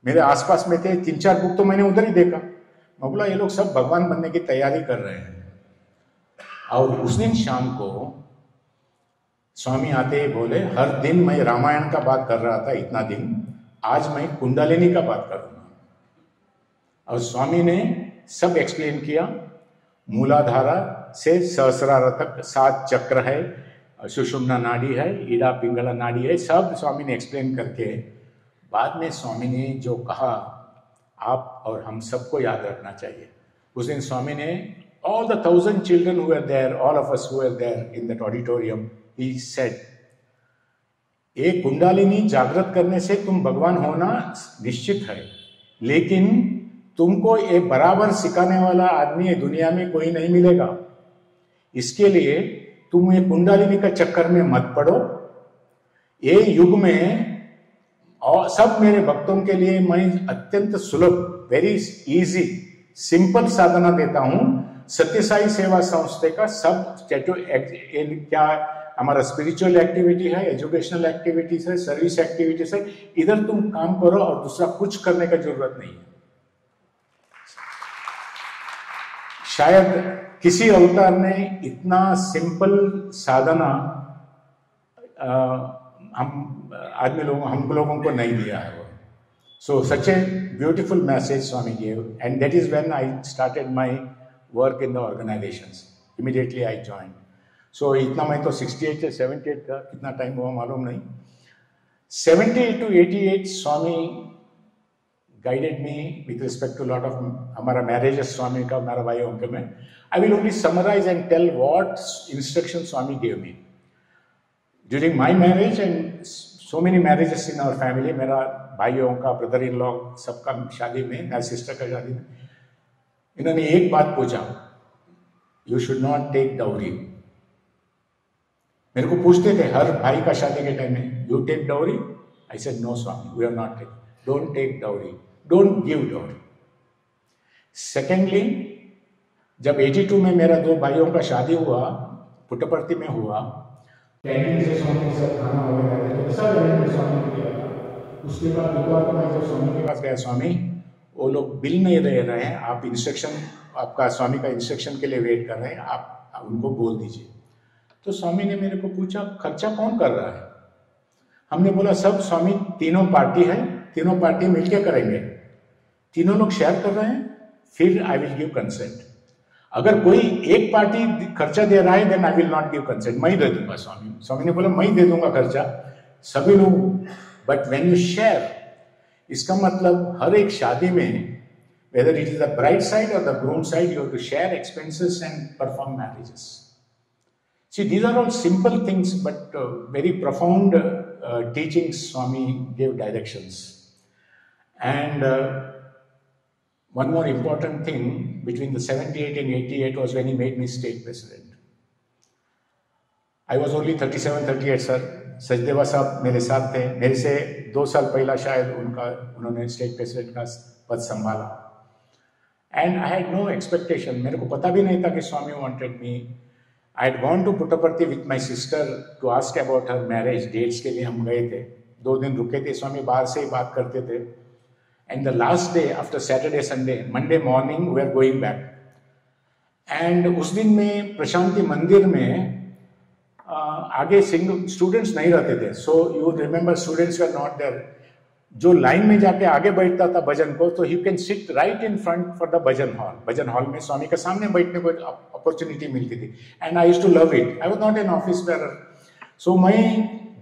मेरे आसपास में थे, 3-4 बुक तो मैंने उधर ही देखा. मैं बोला ये लोग सब भगवान बनने की तैयारी कर रहे हैं. और उस दिन शाम को स्वामी आते ही बोले, हर दिन मैं रामायण का बात कर रहा था इतना दिन, आज मैं कुंडलिनी का बात करूंगा. और स्वामी ने सब एक्सप्लेन किया. मूलाधारा से सहस्रार तक 7 चक्र है, सुषुम्ना नाड़ी है, ईड़ा पिंगला नाड़ी है, सब स्वामी ने एक्सप्लेन करके बाद में स्वामी ने जो कहा, आप और हम सबको याद रखना चाहिए. उस दिन स्वामी ने all the 1,000 children who were there, all of us who were there in that auditorium, he said, ये कुंडलिनी जागृत करने से तुम भगवान होना निश्चित है, लेकिन तुमको ये बराबर सिखाने वाला आदमी दुनिया में कोई नहीं मिलेगा. इसके लिए तुम ये कुंडलिनी का चक्कर में मत पड़ो. ये युग में और सब मेरे भक्तों के लिए मैं अत्यंत सुलभ, वेरी इजी, सिंपल साधना देता हूं. सत्यसाई सेवा संस्था का सब क्या हमारा स्पिरिचुअल एक्टिविटी है, एजुकेशनल एक्टिविटीज है, सर्विस एक्टिविटीज है. इधर तुम काम करो और दूसरा कुछ करने का जरूरत नहीं है. शायद किसी अवतार ने इतना सिंपल साधना हम लोगों को नहीं दिया है. So such a beautiful message Swami gave, and that is when I started my work in the organizations. Immediately I joined. So इतना मैं तो 68 से 78 का कितना टाइम हुआ मालूम नहीं. 78 to 88 Swami guided me with respect to lot of हमारा marriages स्वामी का, हमारा भाइयों के में. I will only summarize and tell what instructions Swami gave me. During my marriage and so many marriages in our family, मेरा भाइयों का, brother in law सबका शादी में, मेरा सिस्टर का शादी में, इन्होंने एक बात पूछा, you should not take dowry. मेरे को पूछते थे हर भाई का शादी के टाइम में, you take dowry? I said no Swami, we are not take. Don't take dowry, don't give dowry. Secondly, जब 82 में मेरा 2 भाइयों का शादी हुआ, पुट्टपर्ती में हुआ, कैंटीन से स्वामी के साथ खाना वगैरह तो सब में स्वामी ने किया था. उसके बाद दोपहर को मैं जब स्वामी के पास गया, स्वामी वो लोग बिल नहीं दे रहे हैं, आप इंस्ट्रक्शन, आपका स्वामी का इंस्ट्रक्शन के लिए वेट कर रहे हैं, आप उनको बोल दीजिए. तो स्वामी ने मेरे को पूछा, खर्चा कौन कर रहा है? हमने बोला सब स्वामी, तीनों पार्टी है, तीनों पार्टी मिलकर करेंगे. तीनों लोग शेयर कर रहे हैं, फिर आई विल गिव कंसेंट. अगर कोई एक पार्टी खर्चा दे रहा है, then I will not give consent. मैं ही दे दूंगा. स्वामी ने बोला मैं ही दे दूंगा खर्चा, सभी लोग. बट व्हेन यू शेयर, इसका मतलब हर एक शादी में, whether it is the bride side or the groom side, you have to share expenses and perform marriages. See, these are all simple things, but very profound teachings. Swami gave directions. And one more important thing between the 78 and 88 was when he made me state president. I was only 37, 38, sir. Sachdeva साहब मेरे साथ थे. मेरे से 2 साल पहला शायद उन्होंने स्टेट प्रेसिडेंट का पद संभाला. And I had no expectation. मेरे को पता भी नहीं था कि Swami wanted me. I had gone to Puttaparthi with my sister to ask about her marriage dates के लिए. हम गए थे, 2 दिन रुके थे. स्वामी बाहर से ही बात करते थे. And the last day after Saturday Sunday, Monday morning we are going back. And उस दिन में प्रशांति मंदिर में आगे स्टूडेंट्स नहीं रहते थे. So you remember, students were not there. जो लाइन में जाके आगे बैठता था भजन को, तो you can sit right in front for the bhajan hall. Bhajan hall में स्वामी के सामने बैठने को अपॉर्चुनिटी मिलती थी. And I used to love it. I was not an office bearer. So मैं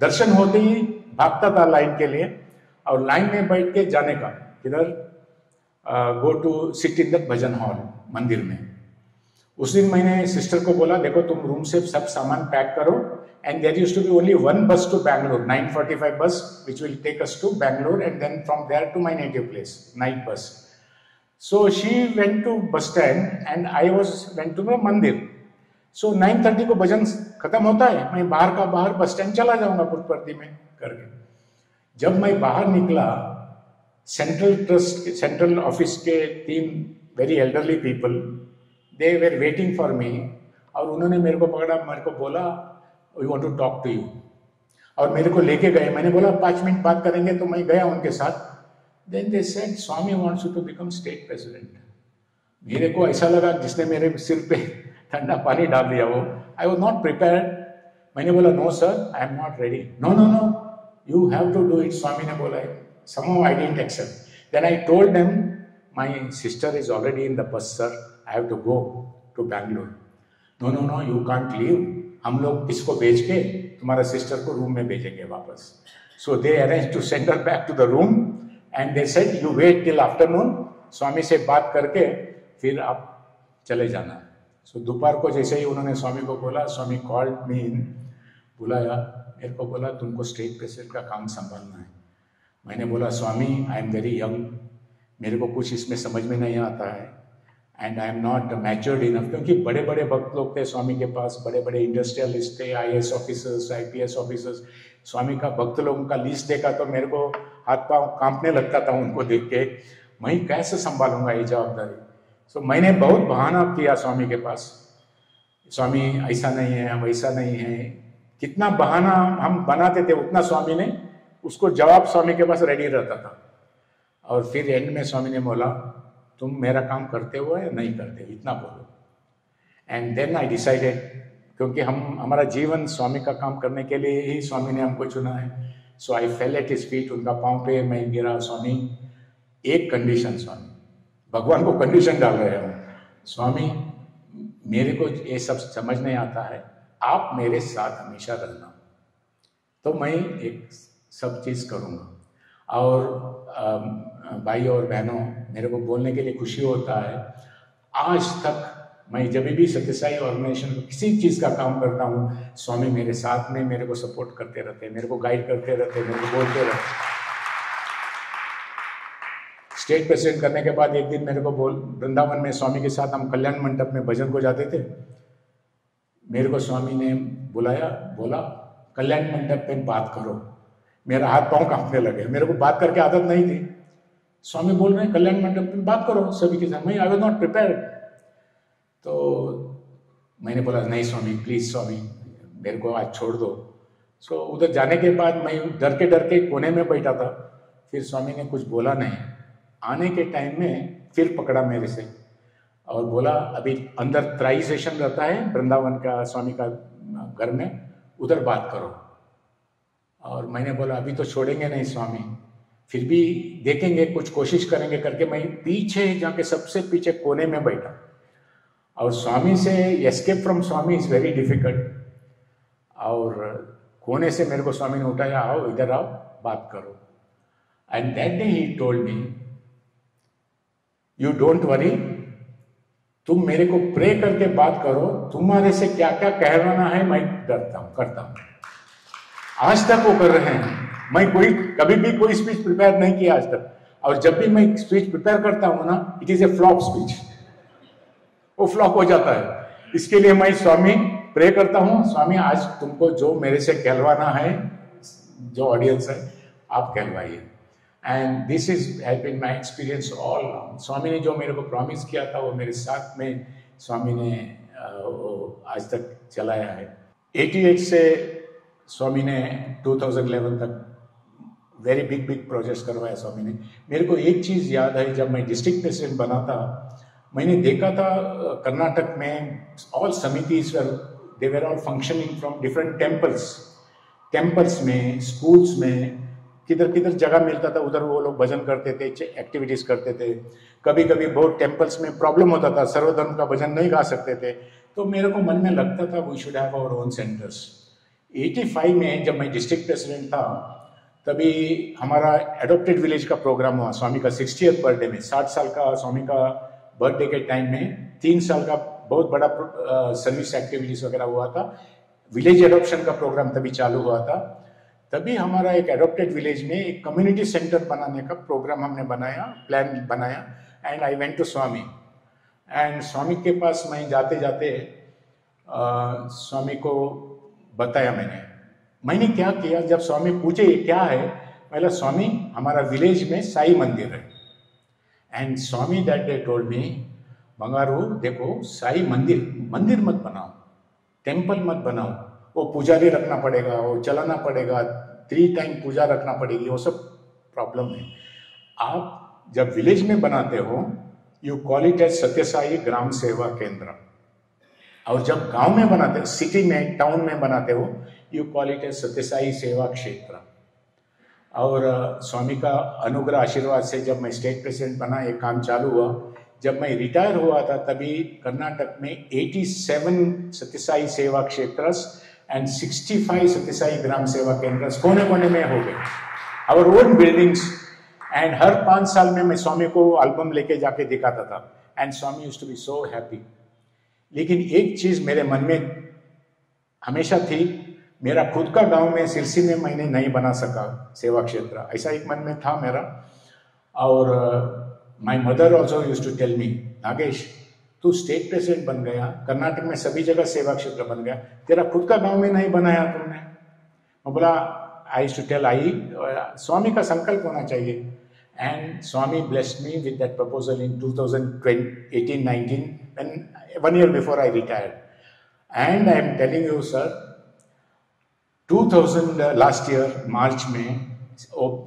दर्शन होते ही भागता था लाइन के लिए. और लाइन में बैठ के जाने का, किधर go to sit in the bhajan hall मंदिर में। उस दिन मैंने सिस्टर को बोला, देखो तुम रूम से सब सामान पैक करो, and there used to be only one bus to Bangalore, 9:45 bus which will take us to Bangalore and then from there to my native place, night bus. So she went to bus stand and I went to the मंदिर। So 9:30 को भजन खत्म होता है, मैं बाहर bus stand चला जाऊंगा पुटपर्ती में करके। जब मैं बाहर निकला, सेंट्रल ऑफिस के 3 very elderly people, they were waiting for me, और उन्होंने मेरे को पकड़ा, मेरे को बोला we want to talk to you, और मेरे को लेके गए। मैंने बोला 5 मिनट बात करेंगे, तो मैं गया उनके साथ। Then they said Swami wants you to become state president. मेरे को ऐसा लगा जिसने मेरे सिर पे ठंडा पानी डाल दिया वो। I was not prepared. मैंने बोला no sir, I am not ready. No no no, you have to do it, Swami ने बोला है। somehow I didn't accept. Then I told them, my sister is already in the bus sir, I have to go to Bangalore. No no no, you can't leave, हम लोग इसको भेज के तुम्हारा sister को रूम में भेजेंगे वापस। So they arranged to send her back to the room and they said you wait till afternoon, स्वामी से बात करके फिर आप चले जाना। So दोपहर को जैसे ही उन्होंने स्वामी को बोला, स्वामी called me in, बुलाया, मेरे को बोला तुमको स्टेट प्रेसिडेंट का काम संभालना है। मैंने बोला स्वामी आई एम वेरी यंग, मेरे को कुछ इसमें समझ में नहीं आता है, and I am not matured enough, क्योंकि बड़े बड़े भक्त लोग थे स्वामी के पास, बड़े बड़े इंडस्ट्रियलिस्ट थे, IAS ऑफिसर्स, IPS ऑफिसर्स। स्वामी का भक्त लोगों का लिस्ट देखा तो मेरे को हाथ पांव कांपने लगता था उनको देख के, मैं कैसे संभालूंगा ये जवाबदारी। सो मैंने बहुत बहाना किया स्वामी के पास, स्वामी ऐसा नहीं है, वैसा नहीं है, कितना बहाना हम बनाते थे उतना स्वामी ने उसको जवाब स्वामी के पास रेडी रहता था। और फिर एंड में स्वामी ने बोला तुम मेरा काम करते हो या नहीं करते, इतना बोलो। एंड देन आई डिसाइडेड, क्योंकि हमारा जीवन स्वामी का काम करने के लिए ही स्वामी ने हमको चुना है। सो आई फेल एट हिज फीट, उनका पाँव पे मैं गिरा। स्वामी एक कंडीशन, स्वामी भगवान को कंडीशन डाल रहे हो, स्वामी मेरे को ये सब समझ नहीं आता है, आप मेरे साथ हमेशा रहना, तो मैं एक सब चीज़ करूँगा। और भाई और बहनों, मेरे को बोलने के लिए खुशी होता है, आज तक मैं जब भी सत्यसाई ऑर्गेनाइजेशन को किसी चीज़ का काम करता हूँ, स्वामी मेरे साथ में मेरे को सपोर्ट करते रहते, मेरे को गाइड करते रहते, मेरे को बोलते रहते। स्टेट प्रेसिडेंट करने के बाद एक दिन मेरे को वृंदावन में स्वामी के साथ हम कल्याण मंडप में भजन को जाते थे। मेरे को स्वामी ने बुलाया, बोला कल्याण मंडप में बात करो। मेरा हाथ पांव कांपने लगे, मेरे को बात करके आदत नहीं थी। स्वामी बोल रहे हैं कल्याण मंडप में बात करो सभी के साथ, मैं आई वाज नॉट प्रिपेयर्ड। तो मैंने बोला नहीं स्वामी प्लीज, स्वामी मेरे को आज छोड़ दो। सो उधर जाने के बाद मैं डर के कोने में बैठा था। फिर स्वामी ने कुछ बोला नहीं। आने के टाइम में फिर पकड़ा मेरे से और बोला अभी अंदर त्राई सेशन रहता है वृंदावन का, स्वामी का घर में, उधर बात करो। और मैंने बोला अभी तो छोड़ेंगे नहीं स्वामी, फिर भी देखेंगे, कुछ कोशिश करेंगे करके मैं पीछे जाके सबसे पीछे कोने में बैठा। और स्वामी से escape from Swami is very difficult. और कोने से मेरे को स्वामी ने उठाया, आओ इधर आओ बात करो। And that day he told me you don't worry, तुम मेरे को प्रे करके बात करो, तुम्हारे से क्या क्या कहवाना है मैं डरता हूं, करता हूं। आज तक वो कर रहे हैं। मैं कभी भी कोई स्पीच प्रिपेयर नहीं किया आज तक, और जब भी मैं स्पीच प्रिपेयर करता हूं ना, it is a flop speech, वो फ्लॉप हो जाता है। इसके लिए मैं स्वामी प्रे करता हूं, स्वामी आज तुमको जो मेरे से कहलवाना है, जो ऑडियंस है आप कहलवाइए। And this is has been my experience all. Swami ने जो मेरे को प्रॉमिस किया था वो मेरे साथ में स्वामी ने आज तक चलाया है। 88 से स्वामी ने 2011 तक वेरी बिग प्रोजेक्ट्स करवाया स्वामी ने। मेरे को एक चीज़ याद है, जब मैं डिस्ट्रिक्ट प्रेसिडेंट बना था, मैंने देखा था कर्नाटक में ऑल समितीज they were all functioning from different temples में, स्कूल्स में, किधर किधर जगह मिलता था उधर वो लोग भजन करते थे, एक्टिविटीज करते थे। कभी कभी बहुत टेम्पल्स में प्रॉब्लम होता था, सर्वधर्म का भजन नहीं गा सकते थे, तो मेरे को मन में लगता था we should have our own centres. 85 में जब मैं डिस्ट्रिक्ट प्रेसिडेंट था, तभी हमारा एडॉप्टेड विलेज का प्रोग्राम हुआ स्वामी का 60th बर्थडे में। 60 साल का स्वामी का बर्थडे के टाइम में 3 साल का बहुत बड़ा सर्विस एक्टिविटीज वगैरह हुआ था। विलेज एडॉप्शन का प्रोग्राम तभी चालू हुआ था। तभी हमारा एक एडॉप्टेड विलेज में एक कम्युनिटी सेंटर बनाने का प्रोग्राम हमने बनाया, प्लान बनाया, and I went to Swami. And Swami के पास मैं जाते जाते स्वामी को बताया मैंने क्या किया। जब स्वामी पूछे ये क्या है, पहला स्वामी हमारा विलेज में साई मंदिर है। And Swami that day told me, Bangaru देखो साई मंदिर मत बनाओ, टेम्पल मत बनाओ, वो पुजारी रखना पड़ेगा, वो चलाना पड़ेगा, 3 टाइम पूजा रखना पड़ेगी, वो सब प्रॉब्लम है। आप जब विलेज में बनाते हो you call it as Sathya Sai Grama Seva Kendra, और जब गांव में बनाते हो, सिटी में टाउन में बनाते हो, you call it as Sathya Sai Seva Kshetra. और स्वामी का अनुग्रह आशीर्वाद से जब मैं स्टेट प्रेसिडेंट बना, ये काम चालू हुआ। जब मैं रिटायर हुआ था तभी कर्नाटक में 87 सत्यसाई सेवा क्षेत्र एंड 65 सत्यसाई ग्राम सेवा केंद्र कोने कोने में हो गए, आवर ओन बिल्डिंग्स। एंड हर 5 साल में मैं स्वामी को एल्बम लेके जाके दिखाता था, and Swami used to be so happy. लेकिन एक चीज मेरे मन में हमेशा थी, मेरा खुद का गांव में सिरसी में मैंने नहीं बना सका सेवा क्षेत्र, ऐसा एक मन में था मेरा। और my mother also used to tell me, Nagesh तू स्टेट प्रेसिडेंट बन गया, कर्नाटक में सभी जगह सेवा क्षेत्र बन गया, तेरा खुद का गांव में नहीं बनाया तुमने। मैं बोला आई यूज्ड टू टेल, स्वामी का संकल्प होना चाहिए। And Swami blessed me with that proposal in 2018-19 when 1 year before I retired. And I am telling you sir, 2000 last year March में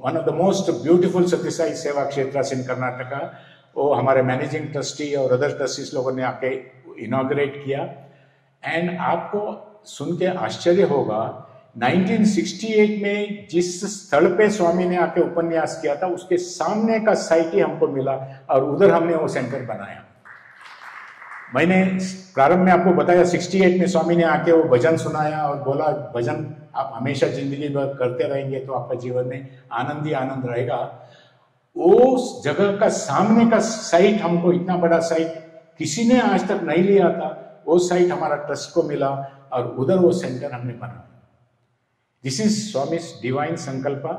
one of the most beautiful Satyasai Seva Kshetras in Karnataka, वो हमारे managing trustee और other trustees लोगों ने आके inaugurate किया। And आपको सुन के आश्चर्य होगा, 1968 में जिस स्थल पे स्वामी ने आके उपन्यास किया था उसके सामने का साइट ही हमको मिला, और उधर हमने वो सेंटर बनाया। मैंने प्रारंभ में आपको बताया 68 में स्वामी ने आके वो भजन सुनाया और बोला भजन आप हमेशा जिंदगी भर करते रहेंगे तो आपका जीवन में आनंद ही आनंद रहेगा। उस जगह का सामने का साइट, हमको इतना बड़ा साइट किसी ने आज तक नहीं लिया था, वो साइट हमारा ट्रस्ट को मिला और उधर वो सेंटर हमने बनाया। This is Swami divine sankalpa.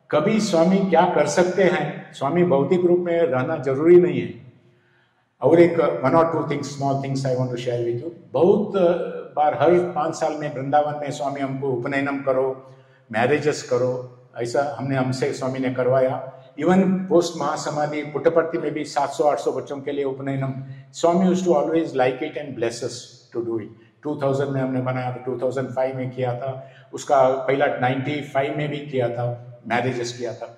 कभी स्वामी क्या कर सकते हैं, स्वामी भौतिक रूप में रहना जरूरी नहीं है। और एक 1 or 2 things, small things I want to share with you. बहुत बार हर 5 साल में वृंदावन में स्वामी हमको उपनयनम करो, मैरिजेस करो, ऐसा हमसे स्वामी ने करवाया। इवन पोस्ट महासमाधि पुट्टपर्ती में भी 700-800 बच्चों के लिए upanayanam, Swami used to always like it and bless us to do it. 2000 में हमने बनाया था, 2005 में किया था, उसका पहला 95 में भी किया था, मैरिजेस किया था।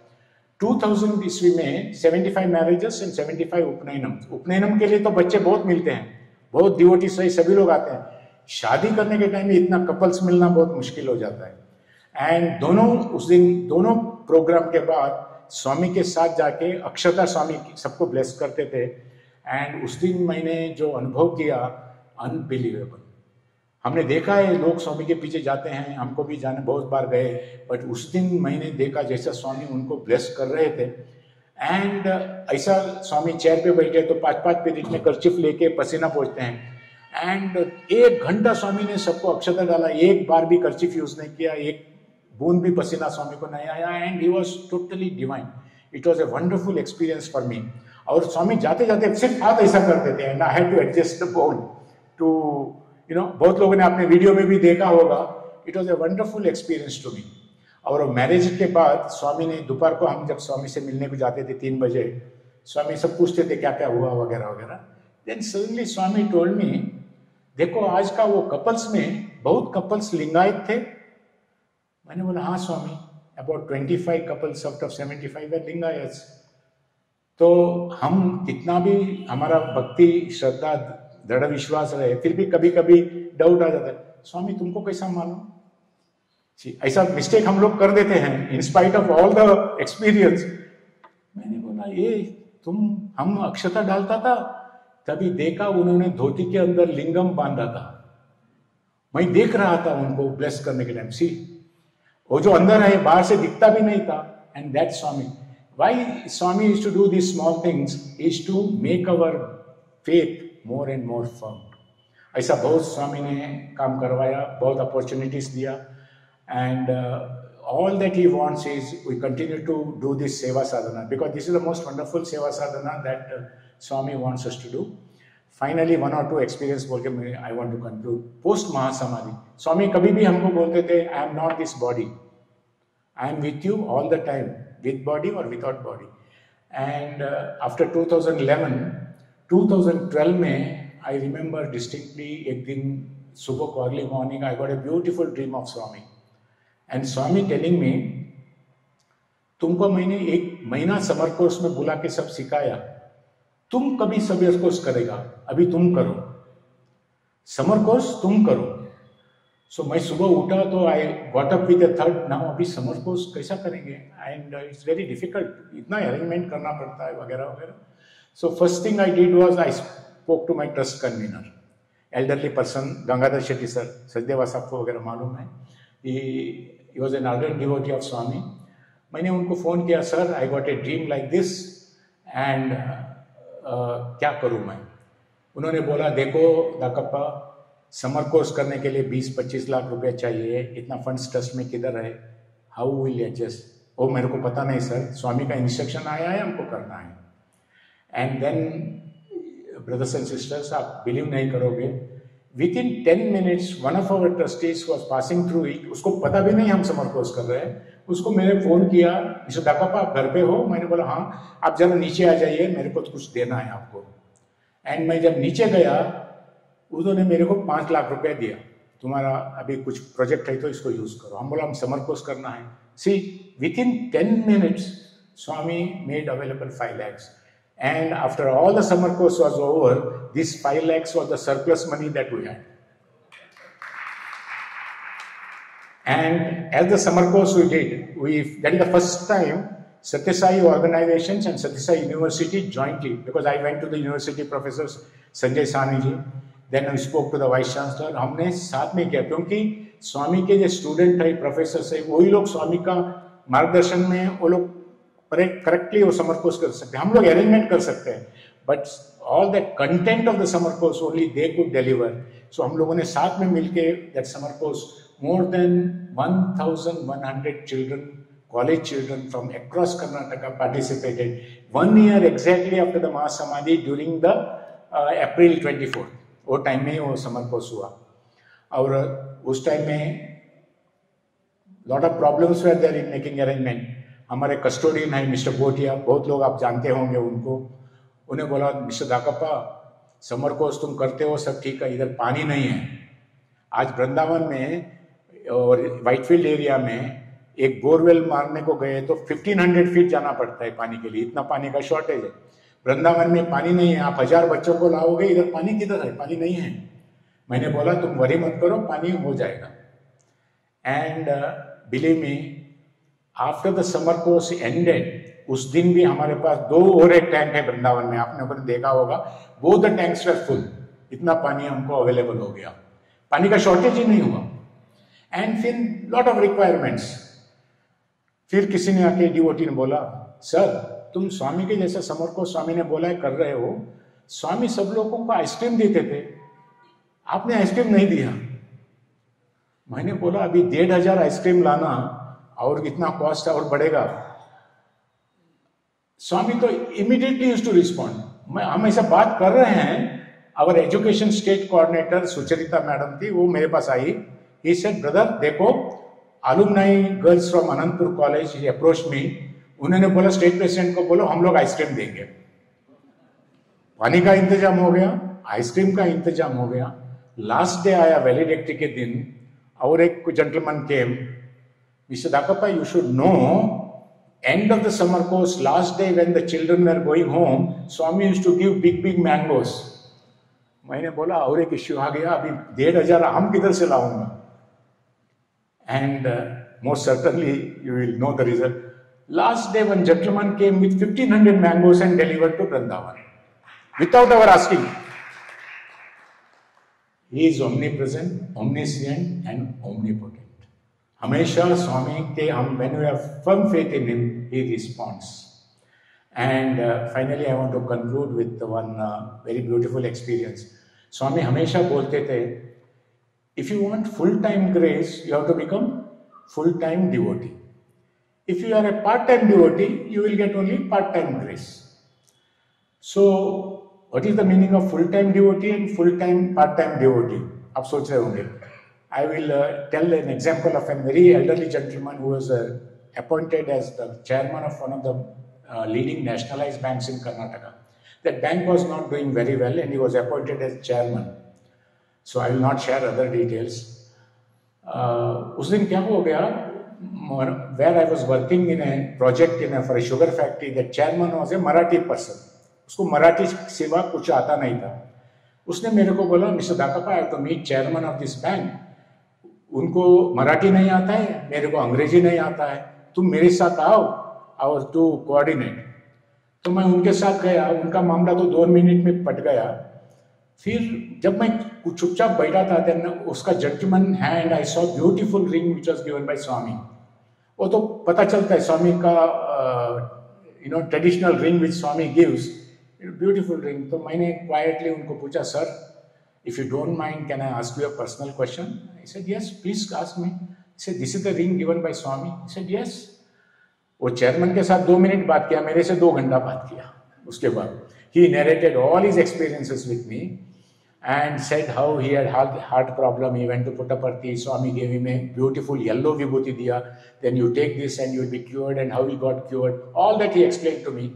2000 ईस्वी में 75 मैरिजेस एंड 75 उपनयनम। उपनयनम के लिए तो बच्चे बहुत मिलते हैं, बहुत डिवोटी सही सभी लोग आते हैं। शादी करने के टाइम में इतना कपल्स मिलना बहुत मुश्किल हो जाता है। एंड उस दिन दोनों प्रोग्राम के बाद स्वामी के साथ जाके अक्षता स्वामी सबको ब्लेस करते थे। एंड उस दिन मैंने जो अनुभव किया, अनबिलीवेबल। हमने देखा है लोग स्वामी के पीछे जाते हैं, हमको भी जाने बहुत बार गए, बट उस दिन मैंने देखा जैसा स्वामी उनको ब्लेस कर रहे थे। एंड ऐसा स्वामी चेयर पे बैठे तो 5-5 मिनट में कर्चिफ लेके पसीना पोंछते हैं। एंड 1 घंटा स्वामी ने सबको अक्षता डाला, एक बार भी कर्चिफ यूज नहीं किया, एक बूंद भी पसीना स्वामी को नहीं आया। And he was totally divine. It was a wonderful experience for me. और स्वामी जाते जाते सिर्फ हाथ ऐसा करते थे, and I had to adjust the bowl to बहुत लोगों ने अपने वीडियो में भी देखा होगा। It was a wonderful experience to me. और मैरिज के बाद स्वामी ने दोपहर को, हम जब स्वामी से मिलने को जाते थे 3 बजे, स्वामी सब पूछते थे क्या क्या हुआ वगैरह वगैरह। देन सडनली स्वामी टोल्ड मी, देखो आज का वो कपल्स में बहुत कपल्स लिंगायत थे। मैंने बोला हाँ स्वामी, अबाउट 25 कपल्स आउट ऑफ 75 वे लिंगायत। तो हम कितना भी हमारा भक्ति श्रद्धा दृढ़ विश्वास रहे, फिर भी कभी कभी डाउट आ जाता है, स्वामी तुमको कैसा मालूम। ऐसा मिस्टेक हम लोग कर देते हैं in spite of all the experience. मैंने बोला ये हम अक्षता डालता था, तभी देखा उन्होंने धोती के अंदर लिंगम बांधा था। मैं देख रहा था उनको ब्लेस करने के टाइम। सी वो जो अंदर है बाहर से दिखता भी नहीं था. And that Swami, why Swami used to do these small things is to make our faith more and more firm. ऐसा बहुत स्वामी ने काम करवाया, बहुत अपॉर्चुनिटीज दिया, and all that he wants is we continue to do this seva sadhana, because this is the most wonderful seva sadhana that Swami wants us to do. Finally, one or two experience बोल के मैं I want to conclude. Post महासमाधि स्वामी कभी भी हमको बोलते थे, I am not this body, I am with you all the time, with body or without body. And after 2011, 2012 में I remember distinctly, एक दिन सुबह को early morning I got a beautiful dream of Swami. And Swami telling me, तुमको मैंने 1 महीना summer course में बुला के सब सिखाया, तुम कभी समर कोर्स करेगा, अभी तुम करो, समर कोर्स तुम करो. सो मैं सुबह उठा तो I got up with a third, now अभी समर कोर्स कैसा करेंगे, एंड इट्स वेरी डिफिकल्ट, इतना अरेंजमेंट करना पड़ता है वगैरह वगैरह. So first thing I did was I spoke to my trust convener, elderly person Gangadhar Shetty sir, Sachdeva साहब को वगैरह मालूम है, he was an ardent devotee of Swami. मैंने उनको फ़ोन किया, sir I got a dream like this and क्या करूँ मैं. उन्होंने बोला, देखो दाकप्पा, समर कोर्स करने के लिए 20-25 लाख रुपए चाहिए, इतना फंड्स ट्रस्ट में किधर है, हाउ विल एडजस्ट. ओ मेरे को पता नहीं सर, स्वामी का इंस्ट्रक्शन आया है, हमको करना है. And then brothers and sisters, आप बिलीव नहीं करोगे, within 10 minutes one of our trustees was passing through it, उसको पता भी नहीं हम समर कोर्स कर रहे हैं. उसको मैंने फोन किया, मिस्टर दाकप्पा आप घर पे हो? मैंने बोला हाँ. आप जरा नीचे आ जाइए, मेरे को कुछ देना है आपको. एंड मैं जब नीचे गया, उन्होंने मेरे को 5 लाख रुपए दिया, तुम्हारा अभी कुछ प्रोजेक्ट है तो इसको यूज करो. हम बोला हम समर कोर्स करना है. See within 10 minutes Swami made available 5 lakhs. And after all the summer course was over, this 5 lakhs was the surplus money that we had. And as the summer course we did, that is the first time Satya Sai organizations and Satya Sai University jointly, because I went to the university professors Sanjay Sani ji, then I spoke to the vice chancellor, हमने साथ में किया, क्योंकि स्वामी के जो student है, professor है, वही लोग स्वामी का मार्गदर्शन में वो लोग करेक्टली वो समर कोर्स कर सकते हैं. हम लोग अरेंजमेंट कर सकते हैं, but all that content of the summer course only they could deliver. So हम लोगों ने साथ में मिलके that summer course, more than 1,100 children, college children from across Karnataka participated. 1 year exactly after the Mahasamadhi, during the April 24th, वो time में वो summer course हुआ. और उस टाइम में lot of problems were there in making arrangement. हमारे custodian है mister Gotia, बहुत लोग आप जानते होंगे उनको. उन्हें बोला, मिस्टर दाकप्पा समर कोर्स तुम करते हो, सब ठीक है, इधर पानी नहीं है. आज वृंदावन में और व्हाइटफील्ड एरिया में एक बोरवेल मारने को गए तो 1500 फीट जाना पड़ता है पानी के लिए, इतना पानी का शॉर्टेज है. वृंदावन में पानी नहीं है, आप 1000 बच्चों को लाओगे, इधर पानी किधर है, पानी नहीं है. मैंने बोला तुम वरी मत करो, पानी हो जाएगा. And believe me, after the summer course ended, उस दिन भी हमारे पास 2 और एक टैंक है वृंदावन में, आपने ऊपर देखा होगा, both the tanks were full. इतना पानी हमको अवेलेबल हो गया, पानी का शॉर्टेज ही नहीं हुआ. एंड फिर लॉट ऑफ रिक्वायरमेंट्स. फिर किसी ने आके डिवोटी ने बोला, सर तुम स्वामी के जैसा समर को स्वामी ने बोला है कर रहे हो, स्वामी सब लोगों को आइसक्रीम देते थे, आपने आइसक्रीम नहीं दिया. मैंने बोला अभी 1,500 आइसक्रीम लाना और इतना कॉस्ट और बढ़ेगा. स्वामी तो इमीडिएटली यूज्ड टू रिस्पॉन्ड. हम ऐसा बात कर रहे हैं, our education state coordinator Sucharita madam थी, वो मेरे पास आई. He said, brother, देखो alumni girls from Anandpur College he approached me. उन्होंने बोला स्टेट प्रेसिडेंट को बोलो हम लोग आइसक्रीम देंगे. पानी का इंतजाम हो गया, आइसक्रीम का इंतजाम हो गया. लास्ट डे आया वैलिडिक्टी के दिन, और एक gentleman came, mister Dakappa you should know, end of the summer course last day when the children were going home, Swami used to give big big mangoes. मैंने बोला और एक इश्यू आ गया, अभी 1,500 आम किधर से लाऊंगा. And most certainly you will know the result. Last day one gentleman came with 1,500 mangoes and delivered to Vrindavan without our asking. He is omnipresent, omniscient and omnipotent. हमेशा स्वामी के हम when we have firm faith in him, he responds. And finally, I want to conclude with one very beautiful experience. Swami हमेशा बोलते थे, if you want full-time grace, you have to become full-time devotee. If you are a part-time devotee, you will get only part-time grace. So, what is the meaning of full-time devotee and full-time part-time devotee? आप सोच रहे होंगे. I will tell an example of a very elderly gentleman who was appointed as the chairman of one of the leading nationalized banks in Karnataka. That bank was not doing very well and he was appointed as chairman. So I will not share other details. उस दिन क्या हो गया, where I was working in a project for a sugar factory, the chairman was a Marathi person. उसको मराठी सिवा कुछ आता नहीं था. उसने मेरे को बोला, mister दाकप्पा, I have to meet chairman of this bank. उनको मराठी नहीं आता है, मेरे को अंग्रेजी नहीं आता है, तुम मेरे साथ आओ और टू कोऑर्डिनेट. तो मैं उनके साथ गया. उनका मामला तो 2 मिनट में पट गया. फिर जब मैं चुपचाप बैठा था, देन उसका judgement hand I saw beautiful ring which was given by Swami. वो तो पता चलता है स्वामी का traditional ring which Swami gives, beautiful ring. तो मैंने क्वाइटली उनको पूछा, sir if you don't mind, can I ask you a personal question? I said, yes, please ask me. He said, this is the ring given by Swami. He said, yes. वो chairman के साथ 2 minute बात किया, मेरे से 2 घंटा बात किया. उसके बाद he narrated all his experiences with me and said how he had heart problem. He went to Puttaparthi. Swami gave him a beautiful yellow vibhuti diya. Then you take this and you will be cured, and how he got cured. All that he explained to me.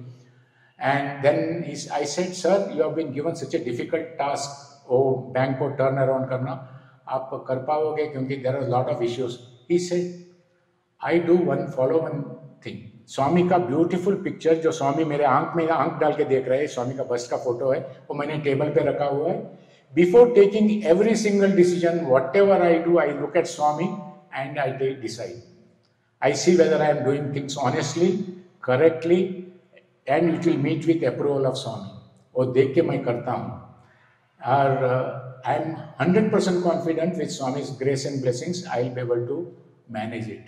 And then I said, sir, you have been given such a difficult task. वो bank को turn around करना, आप कर पाओगे क्योंकि there are lot of issues. He said, I do follow one thing. Swami का beautiful picture जो स्वामी मेरे आंख में आंख डाल के देख रहे हैं, स्वामी का बस्ट का फोटो है, वो मैंने टेबल पे रखा हुआ है. Before taking every single decision, whatever I do, I look at Swami and I decide. I see whether I am doing things honestly, correctly, and it will meet with approval of Swami. वो देख के मैं करता हूँ. I am 100% confident with Swami's grace and blessings, I will be able to manage it.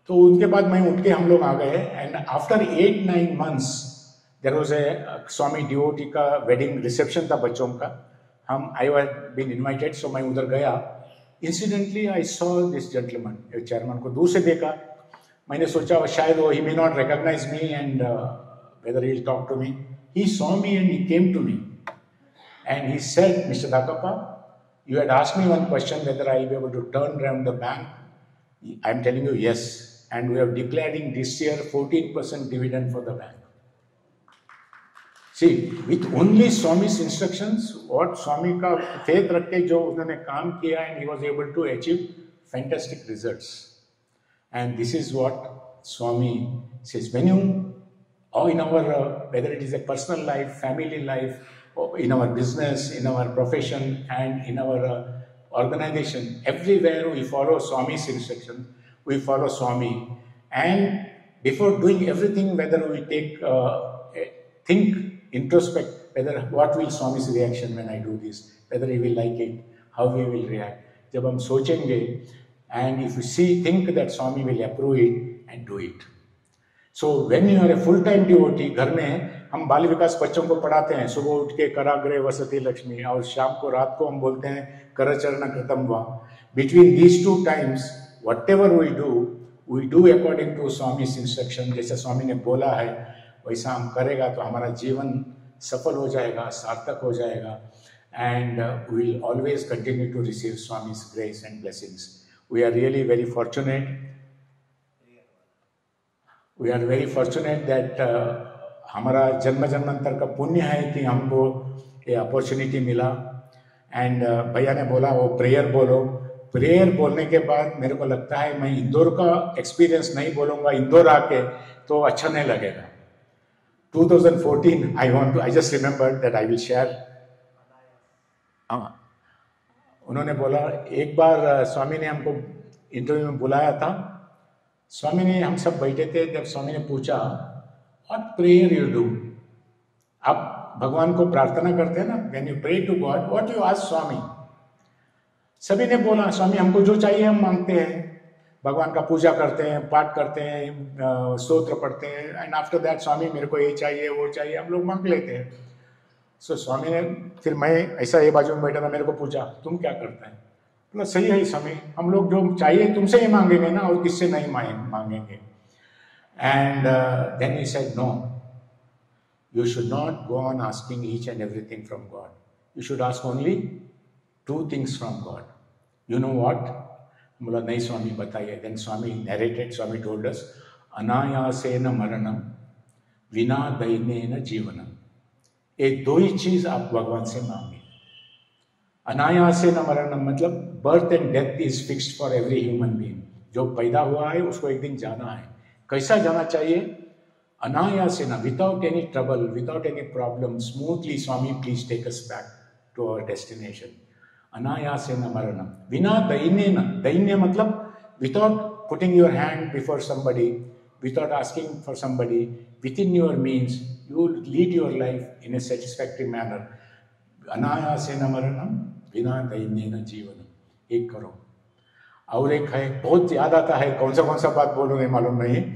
तो उनके बाद मैं उठ के हम लोग आ गए. And after 8-9 months there was a Swami devotee का वेडिंग रिसेप्शन था बच्चों का. I had been invited, so मैं उधर गया. Incidentally I saw this gentleman. Chairman को दूर से देखा. मैंने सोचा शायद वो he may not recognise me and whether he will talk to me. He saw me and he came to me. And he said, Mr. Dakkappa, you had asked me one question whether I will be able to turn around the bank. I am telling you yes. And we are declaring this year 14% dividend for the bank. See, with only Swami's instructions, what Swami ka faith rakh ke jo unhone kaam kiya, and he was able to achieve fantastic results. And this is what Swami says. When you, or in our, whether it is a personal life, family life, in our business, in our profession, and in our organization, everywhere we follow Swami's instruction, we follow Swami. And before doing everything, whether we take, think, introspect, whether what will Swami's reaction when I do this, whether he will like it, how he will react. जब हम सोचेंगे, and if we see, think that Swami will approve it and do it. So when you are a full-time devotee, घर में हम बाल विकास बच्चों को पढ़ाते हैं. सुबह उठ के कराग्रे वसति लक्ष्मी, और शाम को रात को हम बोलते हैं कर चरण कृतम वा. Between these 2 times, whatever we do according to स्वामी's इंस्ट्रक्शन. जैसे स्वामी ने बोला है वैसा हम करेगा तो हमारा जीवन सफल हो जाएगा, सार्थक हो जाएगा. And we will always continue to receive स्वामी's grace and blessings. We are really very fortunate. We are very fortunate that हमारा जन्म जन्मांतर का पुण्य है कि हमको ये अपॉर्चुनिटी मिला. एंड भैया ने बोला वो प्रेयर बोलो. प्रेयर बोलने के बाद मेरे को लगता है मैं इंदौर का एक्सपीरियंस नहीं बोलूँगा. इंदौर आके तो अच्छा नहीं लगेगा. 2014 I just remember that I will share. उन्होंने बोला, एक बार स्वामी ने हमको इंटरव्यू में बुलाया था. स्वामी ने, हम सब बैठे थे, जब स्वामी ने पूछा what prayer you do, आप भगवान को प्रार्थना करते हैं ना, when you pray to God, what you ask Swami? सभी ने बोला स्वामी हमको जो चाहिए हम मांगते हैं, भगवान का पूजा करते हैं, पाठ करते हैं, स्तोत्र पढ़ते हैं, एंड आफ्टर दैट स्वामी मेरे को ये चाहिए वो चाहिए, हम लोग मांग लेते हैं। सो स्वामी ने, फिर मैं ऐसा ये बाजू में बैठा था, मेरे को पूछा तुम क्या करता है? बोला सही है स्वामी, हम लोग जो चाहिए तुमसे ही मांगेंगे ना, और किससे नहीं मांगेंगे। And then he said no, you should not go on asking each and everything from God. You should ask only 2 things from God. You know what? बोला नहीं स्वामी बताइए। Then Swami narrated, Swami told us, अनायासेन मरणम विना दैन्येन जीवनम। ये 2 ही चीज आप भगवान से मांगे। अनायासेन मरणम मतलब birth and death is fixed for every human being. जो पैदा हुआ है उसको एक दिन जाना है। कैसा जाना चाहिए? Anayasena, without any trouble, without any problem, smoothly, Swami, please take us back to our destination. Anayasena maranam. Vina dainena. Dainya matlab, without putting your hand before somebody, without asking for somebody, within your means, you will lead your life in a satisfactory manner. Anayasena maranam, vina dainena जीवनम। एक करो। और एक है, बहुत याद आता है, कौन सा बात बोलूँ नहीं मालूम नहीं।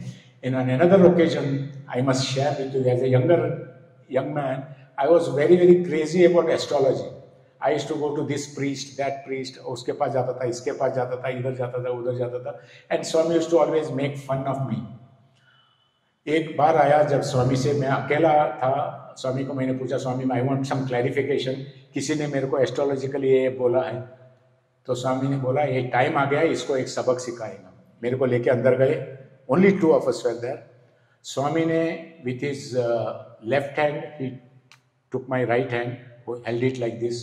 In another occasion, I must share with you, as a young man, I was very crazy about astrology. I used to go to this priest, that priest, उसके पास जाता था, इसके पास जाता था, इधर जाता था, उधर जाता था, and Swami used to always make fun of me. एक बार आया जब स्वामी से, मैं अकेला था, स्वामी को मैंने पूछा, स्वामी I want some clarification, किसी ने मेरे को एस्ट्रोलॉजिकली ये बोला है। तो स्वामी ने बोला ये टाइम आ गया, इसको एक सबक सिखाएगा। मेरे को लेके अंदर गए, only 2 of us were there. Swami ne with his left hand, he took my right hand, held it like this,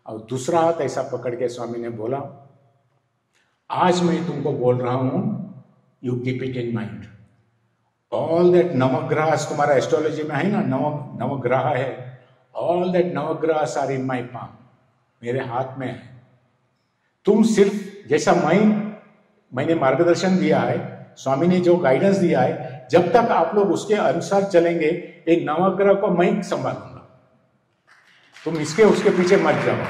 और दूसरा हाथ ऐसा पकड़ के स्वामी ने बोला, आज मैं तुमको बोल रहा हूं, you keep it in mind. All that नवग्रह तुम्हारा एस्ट्रोलॉजी में है ना, नवग्रह है, all that नवग्रह are in my palm, मेरे हाथ में है। तुम सिर्फ जैसा मैंने मार्गदर्शन दिया है, स्वामी ने जो गाइडेंस दिया है, जब तक आप लोग उसके अनुसार चलेंगे, एक नवग्रह को मैं संभालूंगा, तुम इसके उसके पीछे मत जाओ।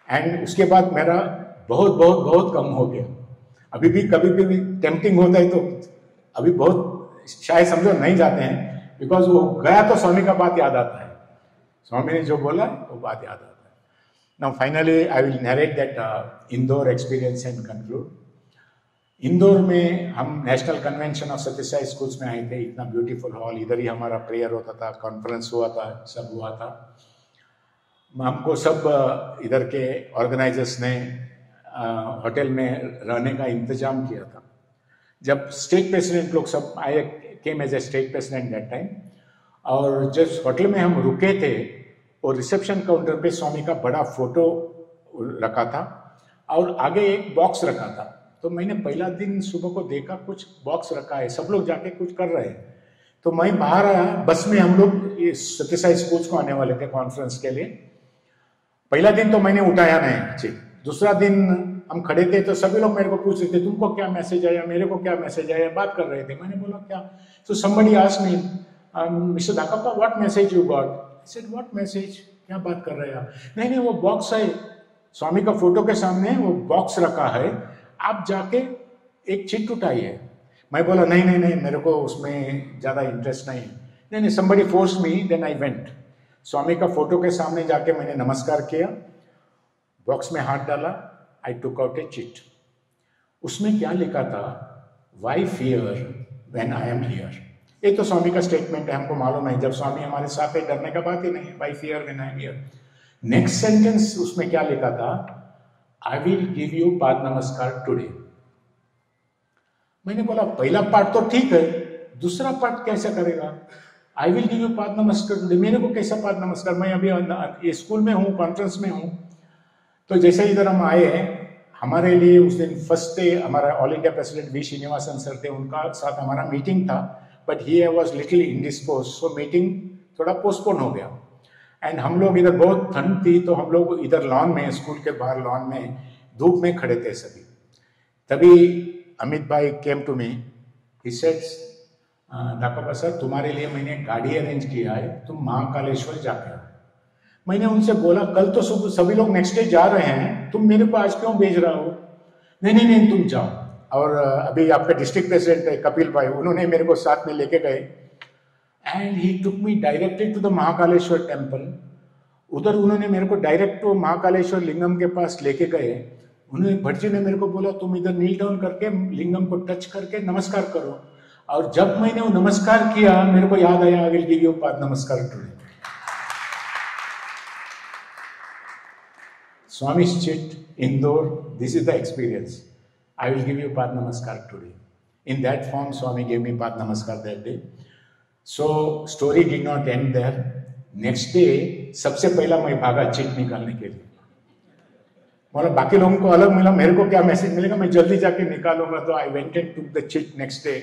एंड उसके बाद मेरा बहुत कम हो गया। अभी भी कभी भी टेम्पटिंग होता है तो अभी बहुत शायद समझो नहीं जाते हैं, बिकॉज वो गया तो स्वामी का बात याद आता है, स्वामी ने जो बोला वो बात याद आता है। Now finally I will narrate that Indore experience and conclude. Indore में हम national convention of Sathya Sai schools में आए थे। इतना ब्यूटीफुल हॉल, इधर ही हमारा प्रेयर होता था, कॉन्फ्रेंस हुआ था, सब हुआ था। हमको सब इधर के ऑर्गेनाइजर्स ने होटल में रहने का इंतजाम किया था। जब स्टेट प्रेसिडेंट लोग सब आए, came as a state president that time, और जिस होटल में हम रुके थे और रिसेप्शन काउंटर पे स्वामी का बड़ा फोटो रखा था और आगे एक बॉक्स रखा था। तो मैंने पहला दिन सुबह को देखा कुछ बॉक्स रखा है, सब लोग जाके कुछ कर रहे हैं। तो मैं बाहर आया, बस में हम लोग ये सत्यसाई स्कूल्स को आने वाले थे कॉन्फ्रेंस के लिए। पहला दिन तो मैंने उठाया नहीं, ठीक। दूसरा दिन हम खड़े थे तो सभी लोग मेरे को पूछ रहे थे, तुमको क्या मैसेज आया, मेरे को क्या मैसेज आया, बात कर रहे थे। मैंने बोला क्या? तो somebody asked me, Mr. Dakappa, what message you got? I said, what message? क्या बात कर रहे हैं आप? नहीं, वो बॉक्स है, स्वामी का फोटो के सामने वो बॉक्स रखा है, आप जाके एक चिट उठाइए। मैं बोला नहीं, मेरे को उसमें ज़्यादा इंटरेस्ट नहीं। नहीं, somebody forced me, then I went. स्वामी का फोटो के सामने जाके मैंने नमस्कार किया, बॉक्स में हाथ डाला, I took out a chit. उसमें क्या लिखा था? Why fear when I am here? ये तो स्वामी का स्टेटमेंट है, हमको मालूम है, जब स्वामी हमारे साथ है डरने का बात ही नहीं है। Why fear when I am here? Next sentence उसमें क्या लिखा था? I will give you पाद नमस्कार today. मैंने बोला पहला पार्ट तो ठीक है, दूसरा पार्ट कैसे करेगा? I will give you पाद नमस्कार today. मेरे को कैसा पाद नमस्कार? मैं अभी स्कूल में हूँ, कॉन्फ्रेंस में हूँ। तो जैसे इधर हम आए हैं, हमारे लिए उस दिन फर्स्ट डे हमारा all India president V Srinivasan sir थे, उनका साथ हमारा मीटिंग था, but he was little indisposed, so meeting थोड़ा पोस्टपोन हो गया। एंड हम लोग इधर बहुत ठंड थी, तो हम लोग इधर लॉन में, स्कूल के बाहर लॉन में धूप में खड़े थे सभी। तभी अमित भाई came to me, he said, Dakappa sir तुम्हारे लिए मैंने गाड़ी अरेंज किया है, तुम महाकालेश्वर जाके आओ। मैंने उनसे बोला कल तो सुबह सभी लोग नेक्स्ट डे जा रहे हैं, तुम मेरे को आज क्यों भेज रहा हो? नहीं नहीं नहीं तुम जाओ। और अभी आपका डिस्ट्रिक्ट प्रेसिडेंट है कपिल भाई, उन्होंने मेरे को साथ में लेके गए and he took me directed to the Mahakaleshwar temple. उधर उन्होंने मेरे को डायरेक्ट तो महाकालेश्वर लिंगम के पास लेके गए। उन्होंने भट्ट जी ने मेरे को बोला तुम इधर नील डाउन करके लिंगम को टच करके नमस्कार करो। और जब मैंने वो नमस्कार किया मेरे को याद आया, आई विल गिव यू पाद नमस्कार today. Swami's Chit, Indore, this is the experience. I will give you Pad Namaskar today. In that form, Swami gave me Pad Namaskar that day. So, story did not end there. Next day, सबसे पहला मैं भागा chit निकालने के लिए। मतलब बाकी लोगों को अलग मिला, मेरे को क्या मैसेज मिलेगा, मैं जल्दी जाके निकालूंगा। तो I went and took the chit next day.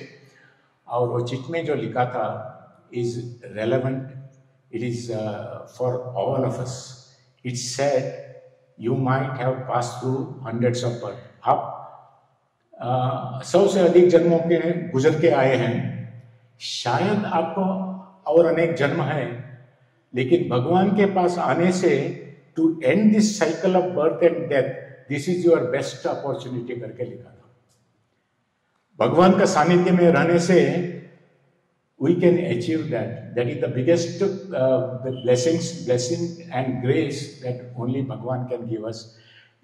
और वो चिट में जो लिखा था is relevant. It is for all of us. It said, You might have passed through hundreds of births. आप 100 से अधिक जन्मों के गुजर के आए हैं, शायद आपको और अनेक जन्म है, लेकिन भगवान के पास आने से to end this cycle of birth and death, this is your best opportunity करके लिखा था। भगवान का सानिध्य में रहने से we can achieve that. That is the biggest blessing and grace that only Bhagwan can give us.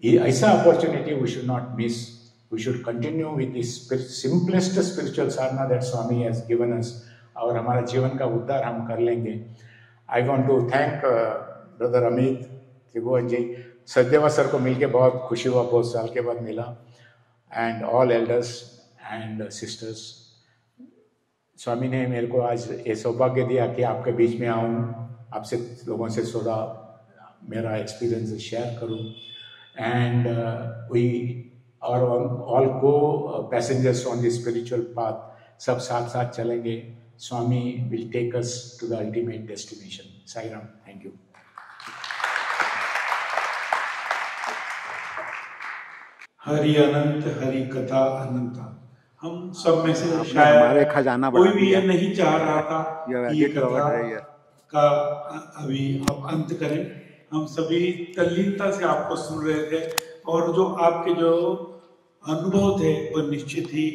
ऐसा opportunity we should not miss. We should continue with this simplest spiritual sadhana that Swami has given us. और हमारा जीवन का उद्धार हम कर लेंगे। I want to thank brother Amit Tribhuvan ji, Sachdeva sir को मिलके बहुत खुशी हुआ, बहुत साल के बाद मिला, and all elders and sisters. स्वामी ने मेरे को आज ये सौभाग्य दिया कि आपके बीच में आऊँ, आपसे लोगों से थोड़ा मेरा एक्सपीरियंस शेयर करूँ। एंड वी आर ऑल को passengers on the spiritual path, सब साथ साथ चलेंगे। Swami will take us to the ultimate destination. Sai Ram, thank you. Hari अनंत, हरि कथा अनंता। हम सब में से शायद खजाना कोई भी ये नहीं चाह रहा था कि ये कथा का अभी आप अंत करें। हम सभी तल्लीनता से आपको सुन रहे थे और जो आपके जो अनुभव थे वो निश्चित ही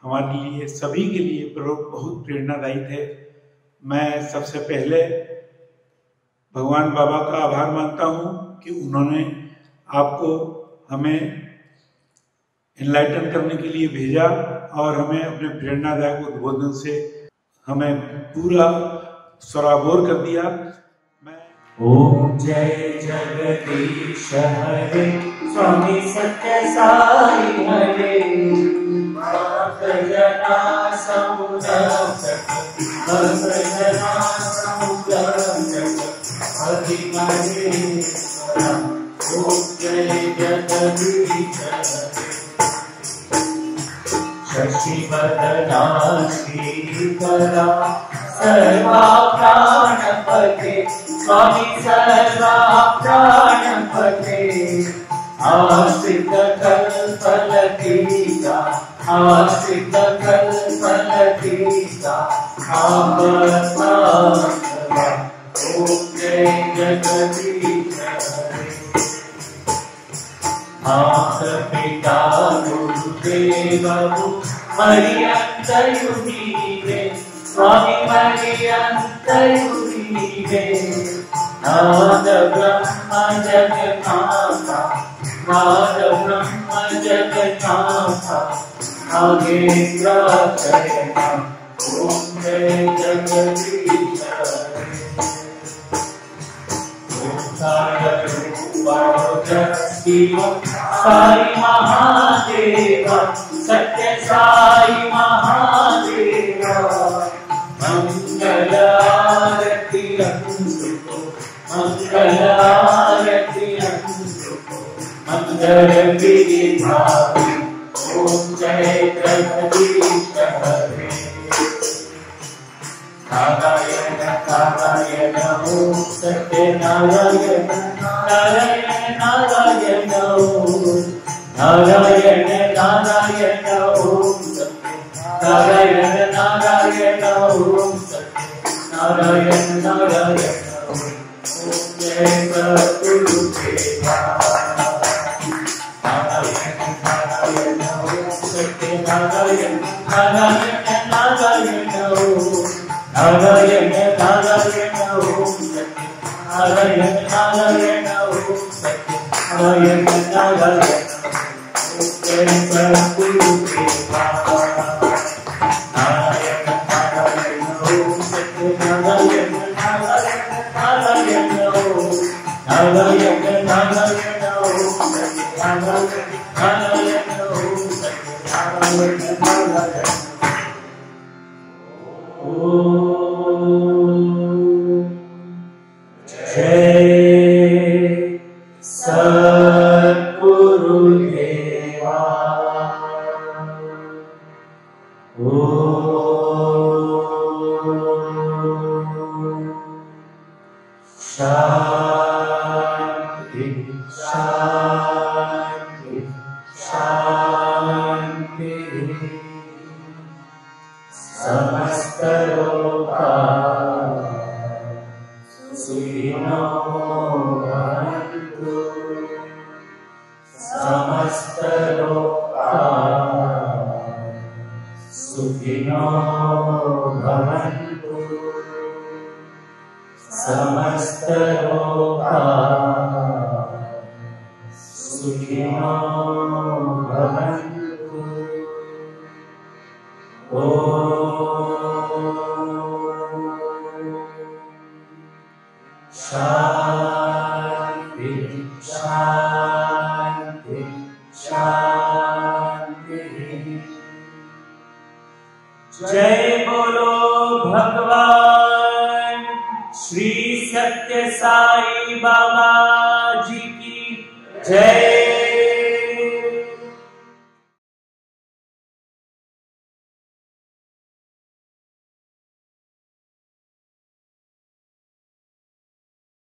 हमारे लिए, सभी के लिए बहुत प्रेरणादायी थे। मैं सबसे पहले भगवान बाबा का आभार मानता हूँ कि उन्होंने आपको हमें एनलाइटन करने के लिए भेजा और हमें अपने प्रेरणादायक उद्बोधन से हमें पूरा सराबोर कर दिया। ओम जय जगदीश हरे, स्वामी सत्य साई हरे, भक्त जना समुदर अधिकारेश्वर। ओम जय जगदीश हरे, शशिवदना श्रीकरा सर्वा प्राणपते, स्वामी सर्वा प्राणपते। आश्रित कल्पलतीका, आश्रित कल्पलतीका, आत्मा। ओम जय जगदीश हरे। माता पिता गुरुदेव मरियंतयुनीवे, स्वामी मरियंतयुनीवे। नाद ब्रह्म जगन्नाथा, नाद ब्रह्म जगन्नाथा, नागेन्द्र शयना। ओम जय जगदीश हरे। साई महादेवा, सत्य साई महादेवा। मंगल आरती अंतु, मंगल आरती अंतु, मंगल गिरिधारी। ओम जय जगदीश हरे। नारायण नारायण ओम सत्य नारायण, नारायण नारायण ओम, नारायण नारायण ओम सत्य, नारायण नारायण ओम सत्य, नारायण नारायण ओम। सद्गुरुदेवा नारायण नारायण ओम सत्य नारायण नारायण नारायण ओम नारायण नारायण ओम सत्य नारायण नारायण ओम सत्य नारायण नारायण ओम सद्गुरुदेवा नारायण नारायण ओम सत्य नारायण नारायण नारायण ओम नारायण नारायण ओम सत्य नारायण नारायण ओम सत्य नारायण नारायण ओम जय सद्गुरुदेवा शांति शांति शांति समस्त लोका सुखिनो भवन्तु समस्त लोका सुखिनो भवन्तु समस्त लोका सुखिनो भवन्तु शांति शांति शांति जय बोलो भगवान श्री सत्य साई बाबा जी की जय।